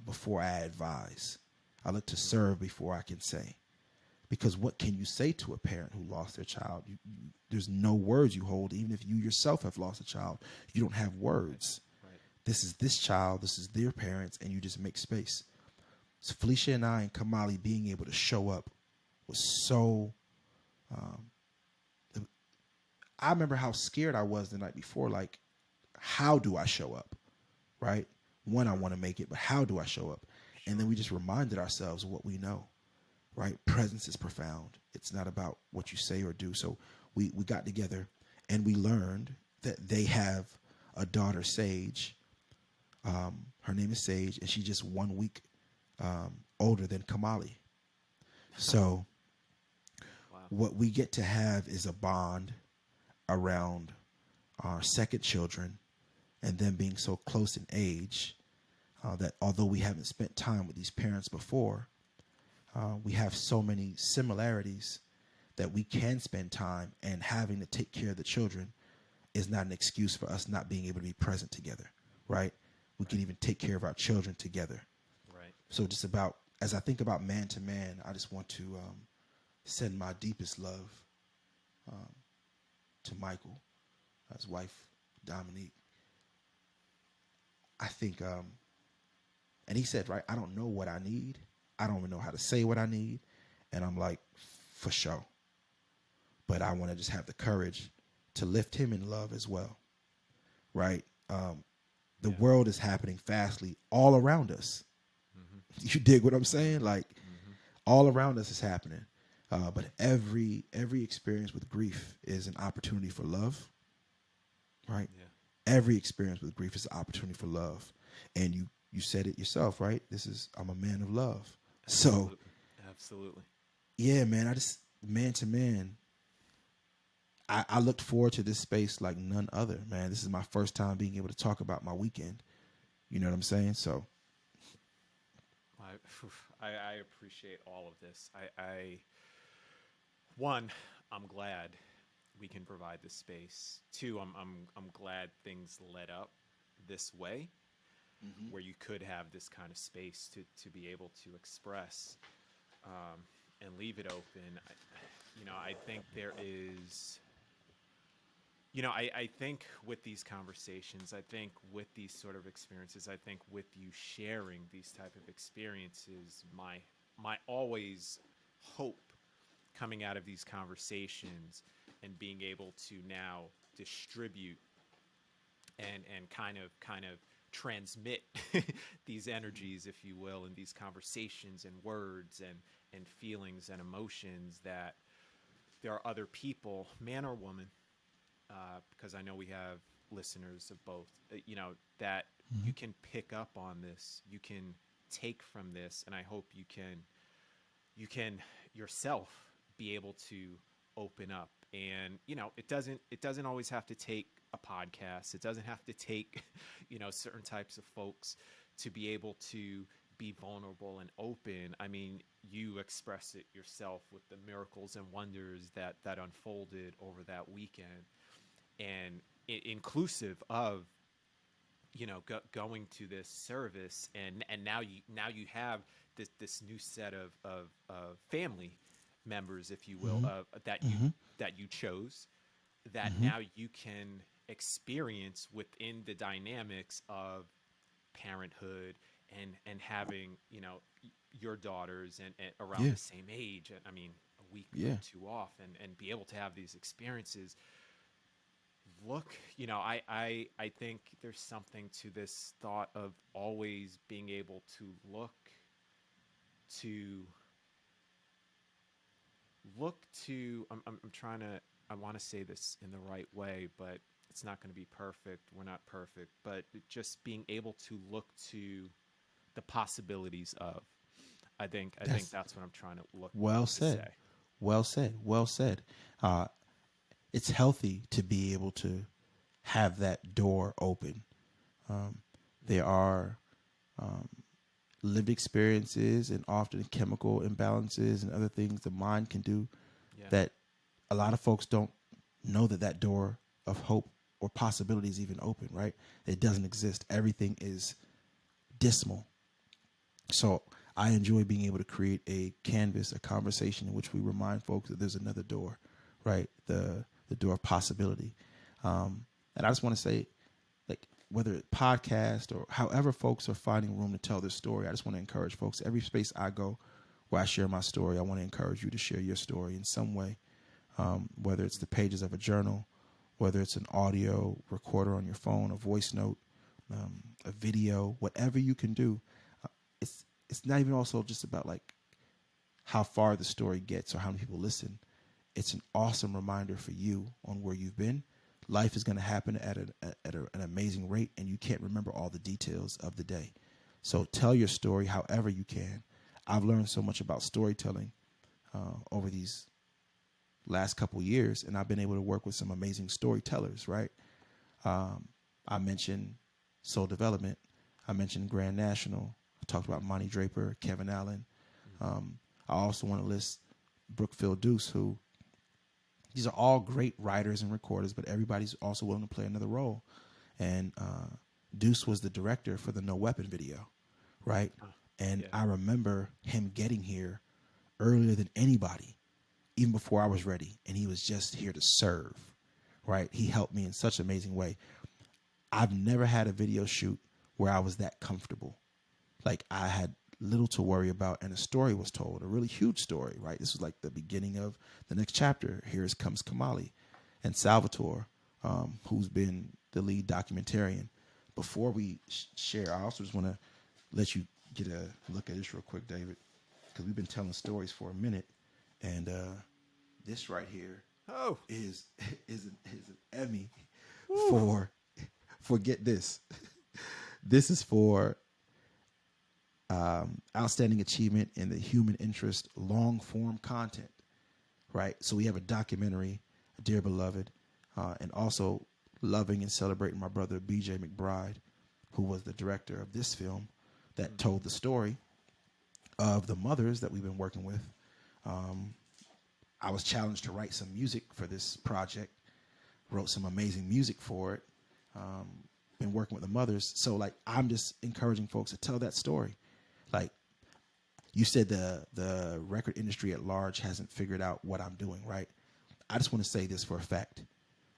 before I advise. I look to serve before I can say. Because what can you say to a parent who lost their child? There's no words you hold. Even if you yourself have lost a child, you don't have words. Right. This is this child. This is their parents. And you just make space. So Felicia and I and Kamali being able to show up was so... I remember how scared I was the night before. Like, how do I show up? Right? One, I want to make it, but how do I show up? And then we just reminded ourselves of what we know. Right? Presence is profound. It's not about what you say or do. So we got together and we learned that they have a daughter, Sage. Her name is Sage, and she's just 1 week older than Kamali. So wow. What we get to have is a bond around our second children and them being so close in age that although we haven't spent time with these parents before, we have so many similarities that we can spend time, and having to take care of the children is not an excuse for us not being able to be present together, right? We can even take care of our children together. Right. So just about, as I think about man to man, I just want to send my deepest love to Michael, his wife, Dominique. I think, and he said, right, I don't know what I need. I don't even know how to say what I need. And I'm like, for sure. But I want to just have the courage to lift him in love as well. Right? The world is happening fastly all around us. Mm-hmm. You dig what I'm saying? Like, all around us is happening. But every experience with grief is an opportunity for love. Right? Yeah. Every experience with grief is an opportunity for love. And you said it yourself, right? I'm a man of love. Absolutely. So, absolutely. Yeah, man, man to man, I looked forward to this space like none other, man. This is my first time being able to talk about my weekend. You know what I'm saying? So, I appreciate all of this. I'm glad we can provide this space. Two, I'm glad things led up this way. Mm-hmm. Where you could have this kind of space to be able to express and leave it open. I think there is, I think with these conversations, I think with these sort of experiences, I think with you sharing these type of experiences, my my always hope coming out of these conversations and being able to now distribute and kind of transmit these energies, if you will, in these conversations and words and feelings and emotions, that there are other people, man or woman, because I know we have listeners of both, that you can pick up on this, you can take from this, and I hope you can yourself be able to open up. And it doesn't always have to take a podcast. It doesn't have to take certain types of folks to be able to be vulnerable and open. I mean, you express it yourself with the miracles and wonders that unfolded over that weekend, and inclusive of going to this service, and now you have this new set of family members, if you will, that you chose, that now you can experience within the dynamics of parenthood and having your daughters and around the same age, I mean a week or two off, and be able to have these experiences. Look, I think there's something to this thought of always being able to look to I'm trying to, I want to say this in the right way, but it's not going to be perfect. We're not perfect, but just being able to look to the possibilities of, I think that's what I'm trying to look well to said. say. Well said. Well said. It's healthy to be able to have that door open. There are lived experiences and often chemical imbalances and other things the mind can do that a lot of folks don't know that door of hope or possibility is even open, right? It doesn't exist. Everything is dismal. So I enjoy being able to create a canvas, a conversation in which we remind folks that there's another door, right? The door of possibility. And I just want to say, like, whether it's podcast or however folks are finding room to tell their story, I just want to encourage folks. Every space I go where I share my story, I want to encourage you to share your story in some way, whether it's the pages of a journal, whether it's an audio recorder on your phone, a voice note, a video, whatever you can do. It's not even also just about like how far the story gets or how many people listen. It's an awesome reminder for you on where you've been. Life is going to happen at an amazing rate, and you can't remember all the details of the day. So tell your story however you can. I've learned so much about storytelling over these last couple years, and I've been able to work with some amazing storytellers, right? I mentioned Soul Development. I mentioned Grand National. I talked about Monty Draper, Kevin Allen. I also want to list Brookfield Deuce, who these are all great writers and recorders, but everybody's also willing to play another role. And Deuce was the director for the No Weapon video, right? And I remember him getting here earlier than anybody, even before I was ready. And he was just here to serve, right? He helped me in such an amazing way. I've never had a video shoot where I was that comfortable. Like, I had little to worry about, and a story was told, a really huge story, right? This was like the beginning of the next chapter. Here comes Kamali and Salvatore, who's been the lead documentarian. Before we share, I also just want to let you get a look at this real quick, David, because we've been telling stories for a minute, and this right here is an Emmy for get this. This is for outstanding achievement in the human interest, long form content, right? So we have a documentary, Dear Beloved, and also loving and celebrating my brother, BJ McBride, who was the director of this film that told the story of the mothers that we've been working with. I was challenged to write some music for this project, wrote some amazing music for it, been working with the mothers. So like, I'm just encouraging folks to tell that story. Like you said, the record industry at large hasn't figured out what I'm doing, right? I just want to say this for a fact.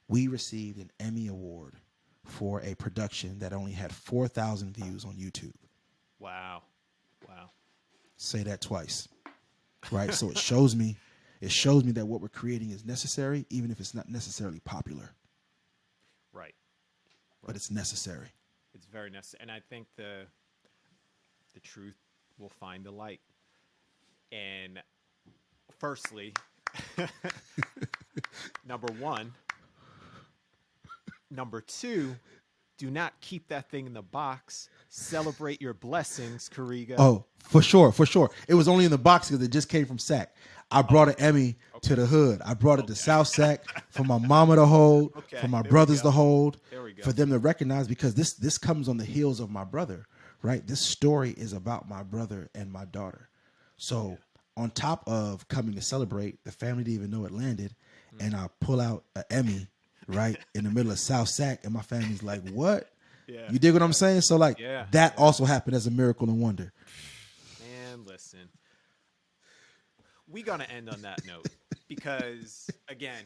We received an Emmy Award for a production that only had 4,000 views on YouTube. Wow. say that twice, right? So it shows me that what we're creating is necessary, even if it's not necessarily popular. Right. But it's necessary. It's very necessary. And I think the truth will find the light. And firstly, number one. Number two, do not keep that thing in the box. Celebrate your blessings, Karega. Oh, for sure. It was only in the box because it just came from SAC. I brought an Emmy to the hood. I brought it to South SAC for my mama to hold, for my brothers to hold, for them to recognize, because this comes on the heels of my brother, right? This story is about my brother and my daughter. So on top of coming to celebrate, the family didn't even know it landed, and I pull out an Emmy right in the middle of South SAC, and my family's like, what? Yeah. You dig what I'm saying? So like that also happened as a miracle and wonder. Man, listen. We're gonna end on that note because again,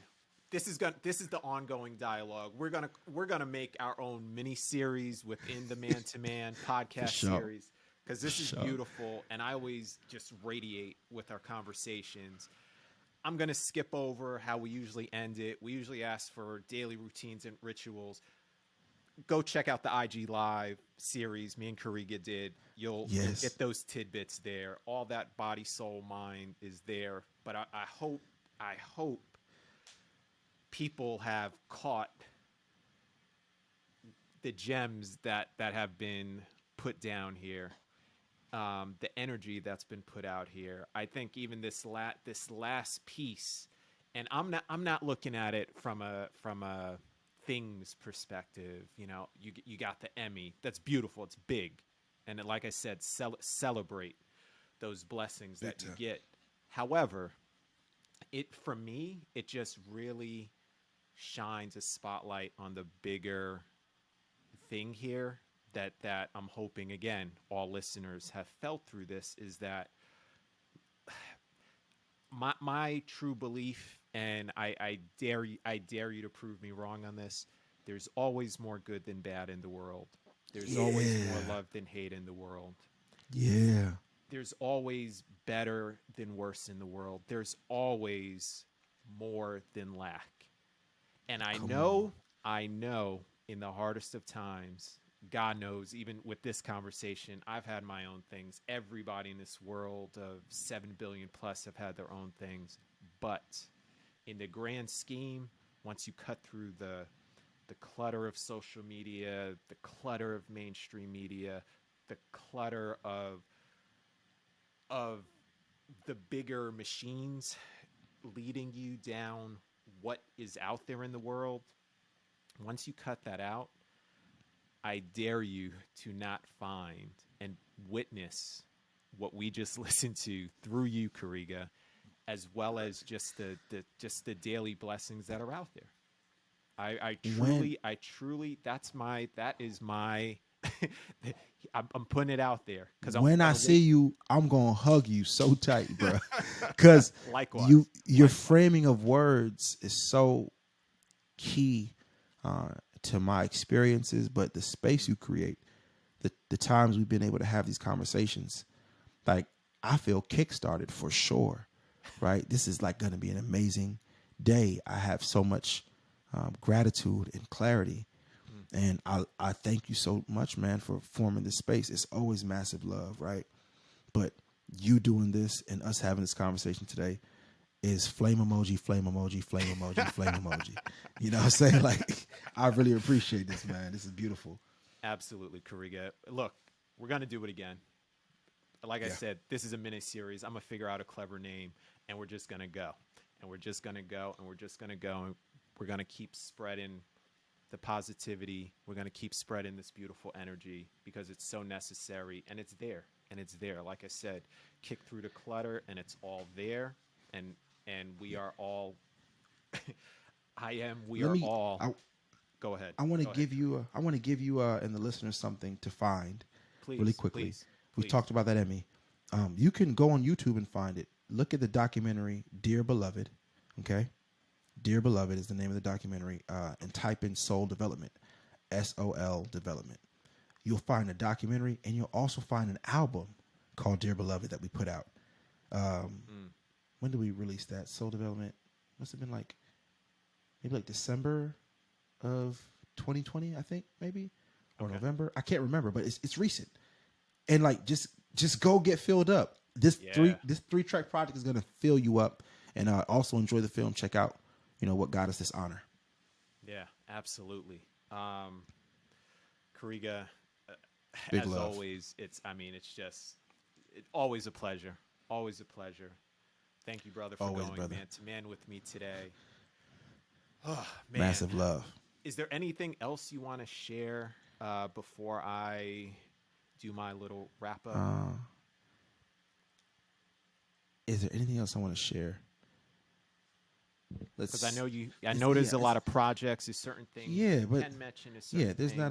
this is the ongoing dialogue. We're gonna make our own mini series within the Man to Man podcast series, because this is beautiful, and I always just radiate with our conversations. I'm going to skip over how we usually end it. We usually ask for daily routines and rituals. Go check out the IG Live series me and Karega did. You'll get those tidbits there. All that body, soul, mind is there. But I hope people have caught the gems that have been put down here. The energy that's been put out here. I think even this last piece, and I'm not looking at it from a things perspective. You know, you got the Emmy. That's beautiful. It's big, and like I said, celebrate those blessings that you get. However, for me, it just really shines a spotlight on the bigger thing here. That I'm hoping, again, all listeners have felt through this, is that my true belief, and I dare you to prove me wrong on this, there's always more good than bad in the world. There's always more love than hate in the world. Yeah. There's always better than worse in the world. There's always more than lack. And I know in the hardest of times, God knows, even with this conversation, I've had my own things. Everybody in this world of 7 billion plus have had their own things. But in the grand scheme, once you cut through the clutter of social media, the clutter of mainstream media, the clutter of the bigger machines leading you down what is out there in the world, once you cut that out, I dare you to not find and witness what we just listened to through you, Karega, as well as just the daily blessings that are out there. I truly, that is my, I'm putting it out there. When I see you, I'm going to hug you so tight, bro. Because your framing of words is so key to my experiences, but the space you create, the times we've been able to have these conversations, like I feel kickstarted for sure, right? This is like going to be an amazing day. I have so much gratitude and clarity, and I thank you so much, man, for forming this space. It's always massive love, right? But you doing this and us having this conversation today is flame emoji, flame emoji, flame emoji, flame emoji. You know what I'm saying? Like, I really appreciate this, man. This is beautiful. Absolutely, Karega. Look, we're going to do it again. Like I said, this is a mini series. I'm going to figure out a clever name, and we're just going to go. And we're just going to go, and we're just going to go. And we're going to keep spreading the positivity. We're going to keep spreading this beautiful energy because it's so necessary, and it's there. And it's there. Like I said, kick through the clutter, and it's all there. And we are all go ahead. I want to give you and the listeners something to find. Please, really quickly. Please. We talked about that Emmy. You can go on YouTube and find it. Look at the documentary Dear Beloved. Okay? Dear Beloved is the name of the documentary, and type in SOL Development, SOL Development. You'll find a documentary, and you'll also find an album called Dear Beloved that we put out. When did we release that? Soul Development must have been like maybe like December of 2020, I think, maybe, or November. I can't remember, but it's recent. And like just go get filled up. This 3-track project is gonna fill you up. And also enjoy the film. Check out, what got us this honor. Yeah, absolutely. Karega, Big as love. always, it's always a pleasure. Always a pleasure. Thank you, brother, for Always, going brother. man to man with me today. Oh, man. Massive love. Is there anything else you want to share before I do my little wrap up? Is there anything else I want to share? Because I know there's a lot of projects. There's certain things you but can mention. There's there's things. not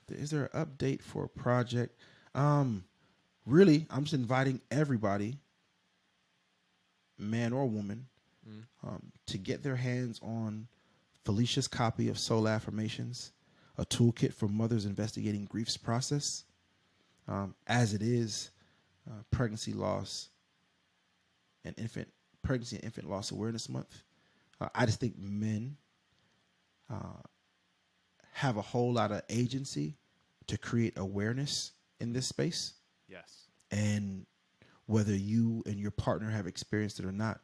is there an update for a project? Really, I'm just inviting everybody, man or woman, to get their hands on Felicia's copy of SOL Affirmations, a toolkit for mothers investigating grief's process. As it is pregnancy and infant loss awareness month. I just think men have a whole lot of agency to create awareness in this space. Yes. And whether you and your partner have experienced it or not,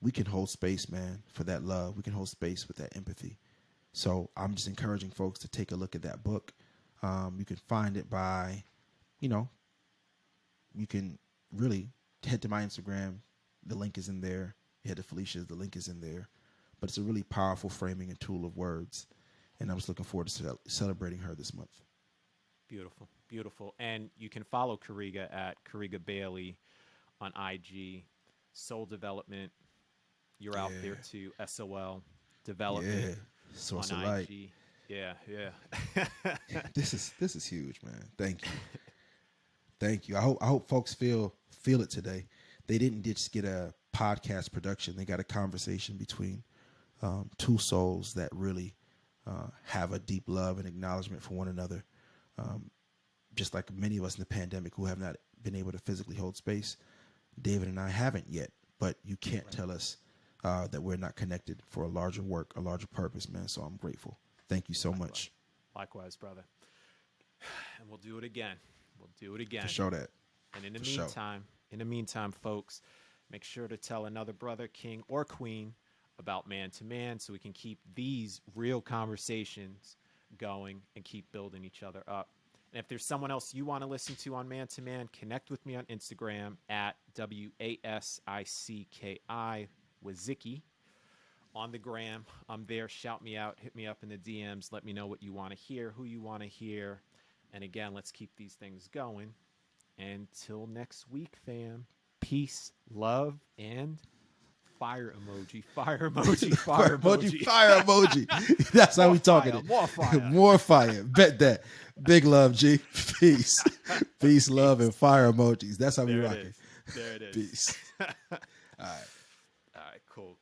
we can hold space, man, for that love. We can hold space with that empathy. So I'm just encouraging folks to take a look at that book. You can find it by, you can really head to my Instagram. The link is in there. Head to Felicia's. The link is in there. But it's a really powerful framing and tool of words. And I'm just looking forward to celebrating her this month. Beautiful, beautiful. And you can follow Karega at Karega Bailey on IG. Soul Development. You're out there too. SOL Development Source on of light. IG. Yeah. This is huge, man. Thank you. Thank you. I hope folks feel it today. They didn't just get a podcast production. They got a conversation between two souls that really have a deep love and acknowledgement for one another. Just like many of us in the pandemic who have not been able to physically hold space, David and I haven't yet. But you can't tell us that we're not connected for a larger work, a larger purpose, man. So I'm grateful. Thank you so much. Likewise, brother. And we'll do it again. For sure that. And in the meantime, folks, make sure to tell another brother, king or queen, about Man to Man so we can keep these real conversations going and keep building each other up. And if there's someone else you want to listen to on Man to Man, connect with me on Instagram at WASICKI Wazicki on the gram. I'm there. Shout me out. Hit me up in the DMs. Let me know what you want to hear, who you want to hear. And again, let's keep these things going. Until next week, fam. Peace, love, and fire emoji. Fire emoji. Fire emoji. Fire emoji. That's how we talking it. More fire. More fire. Bet that. Big love, G. Peace. Peace, love, and fire emojis. That's how we rock it. There it is. Peace. All right. All right, cool.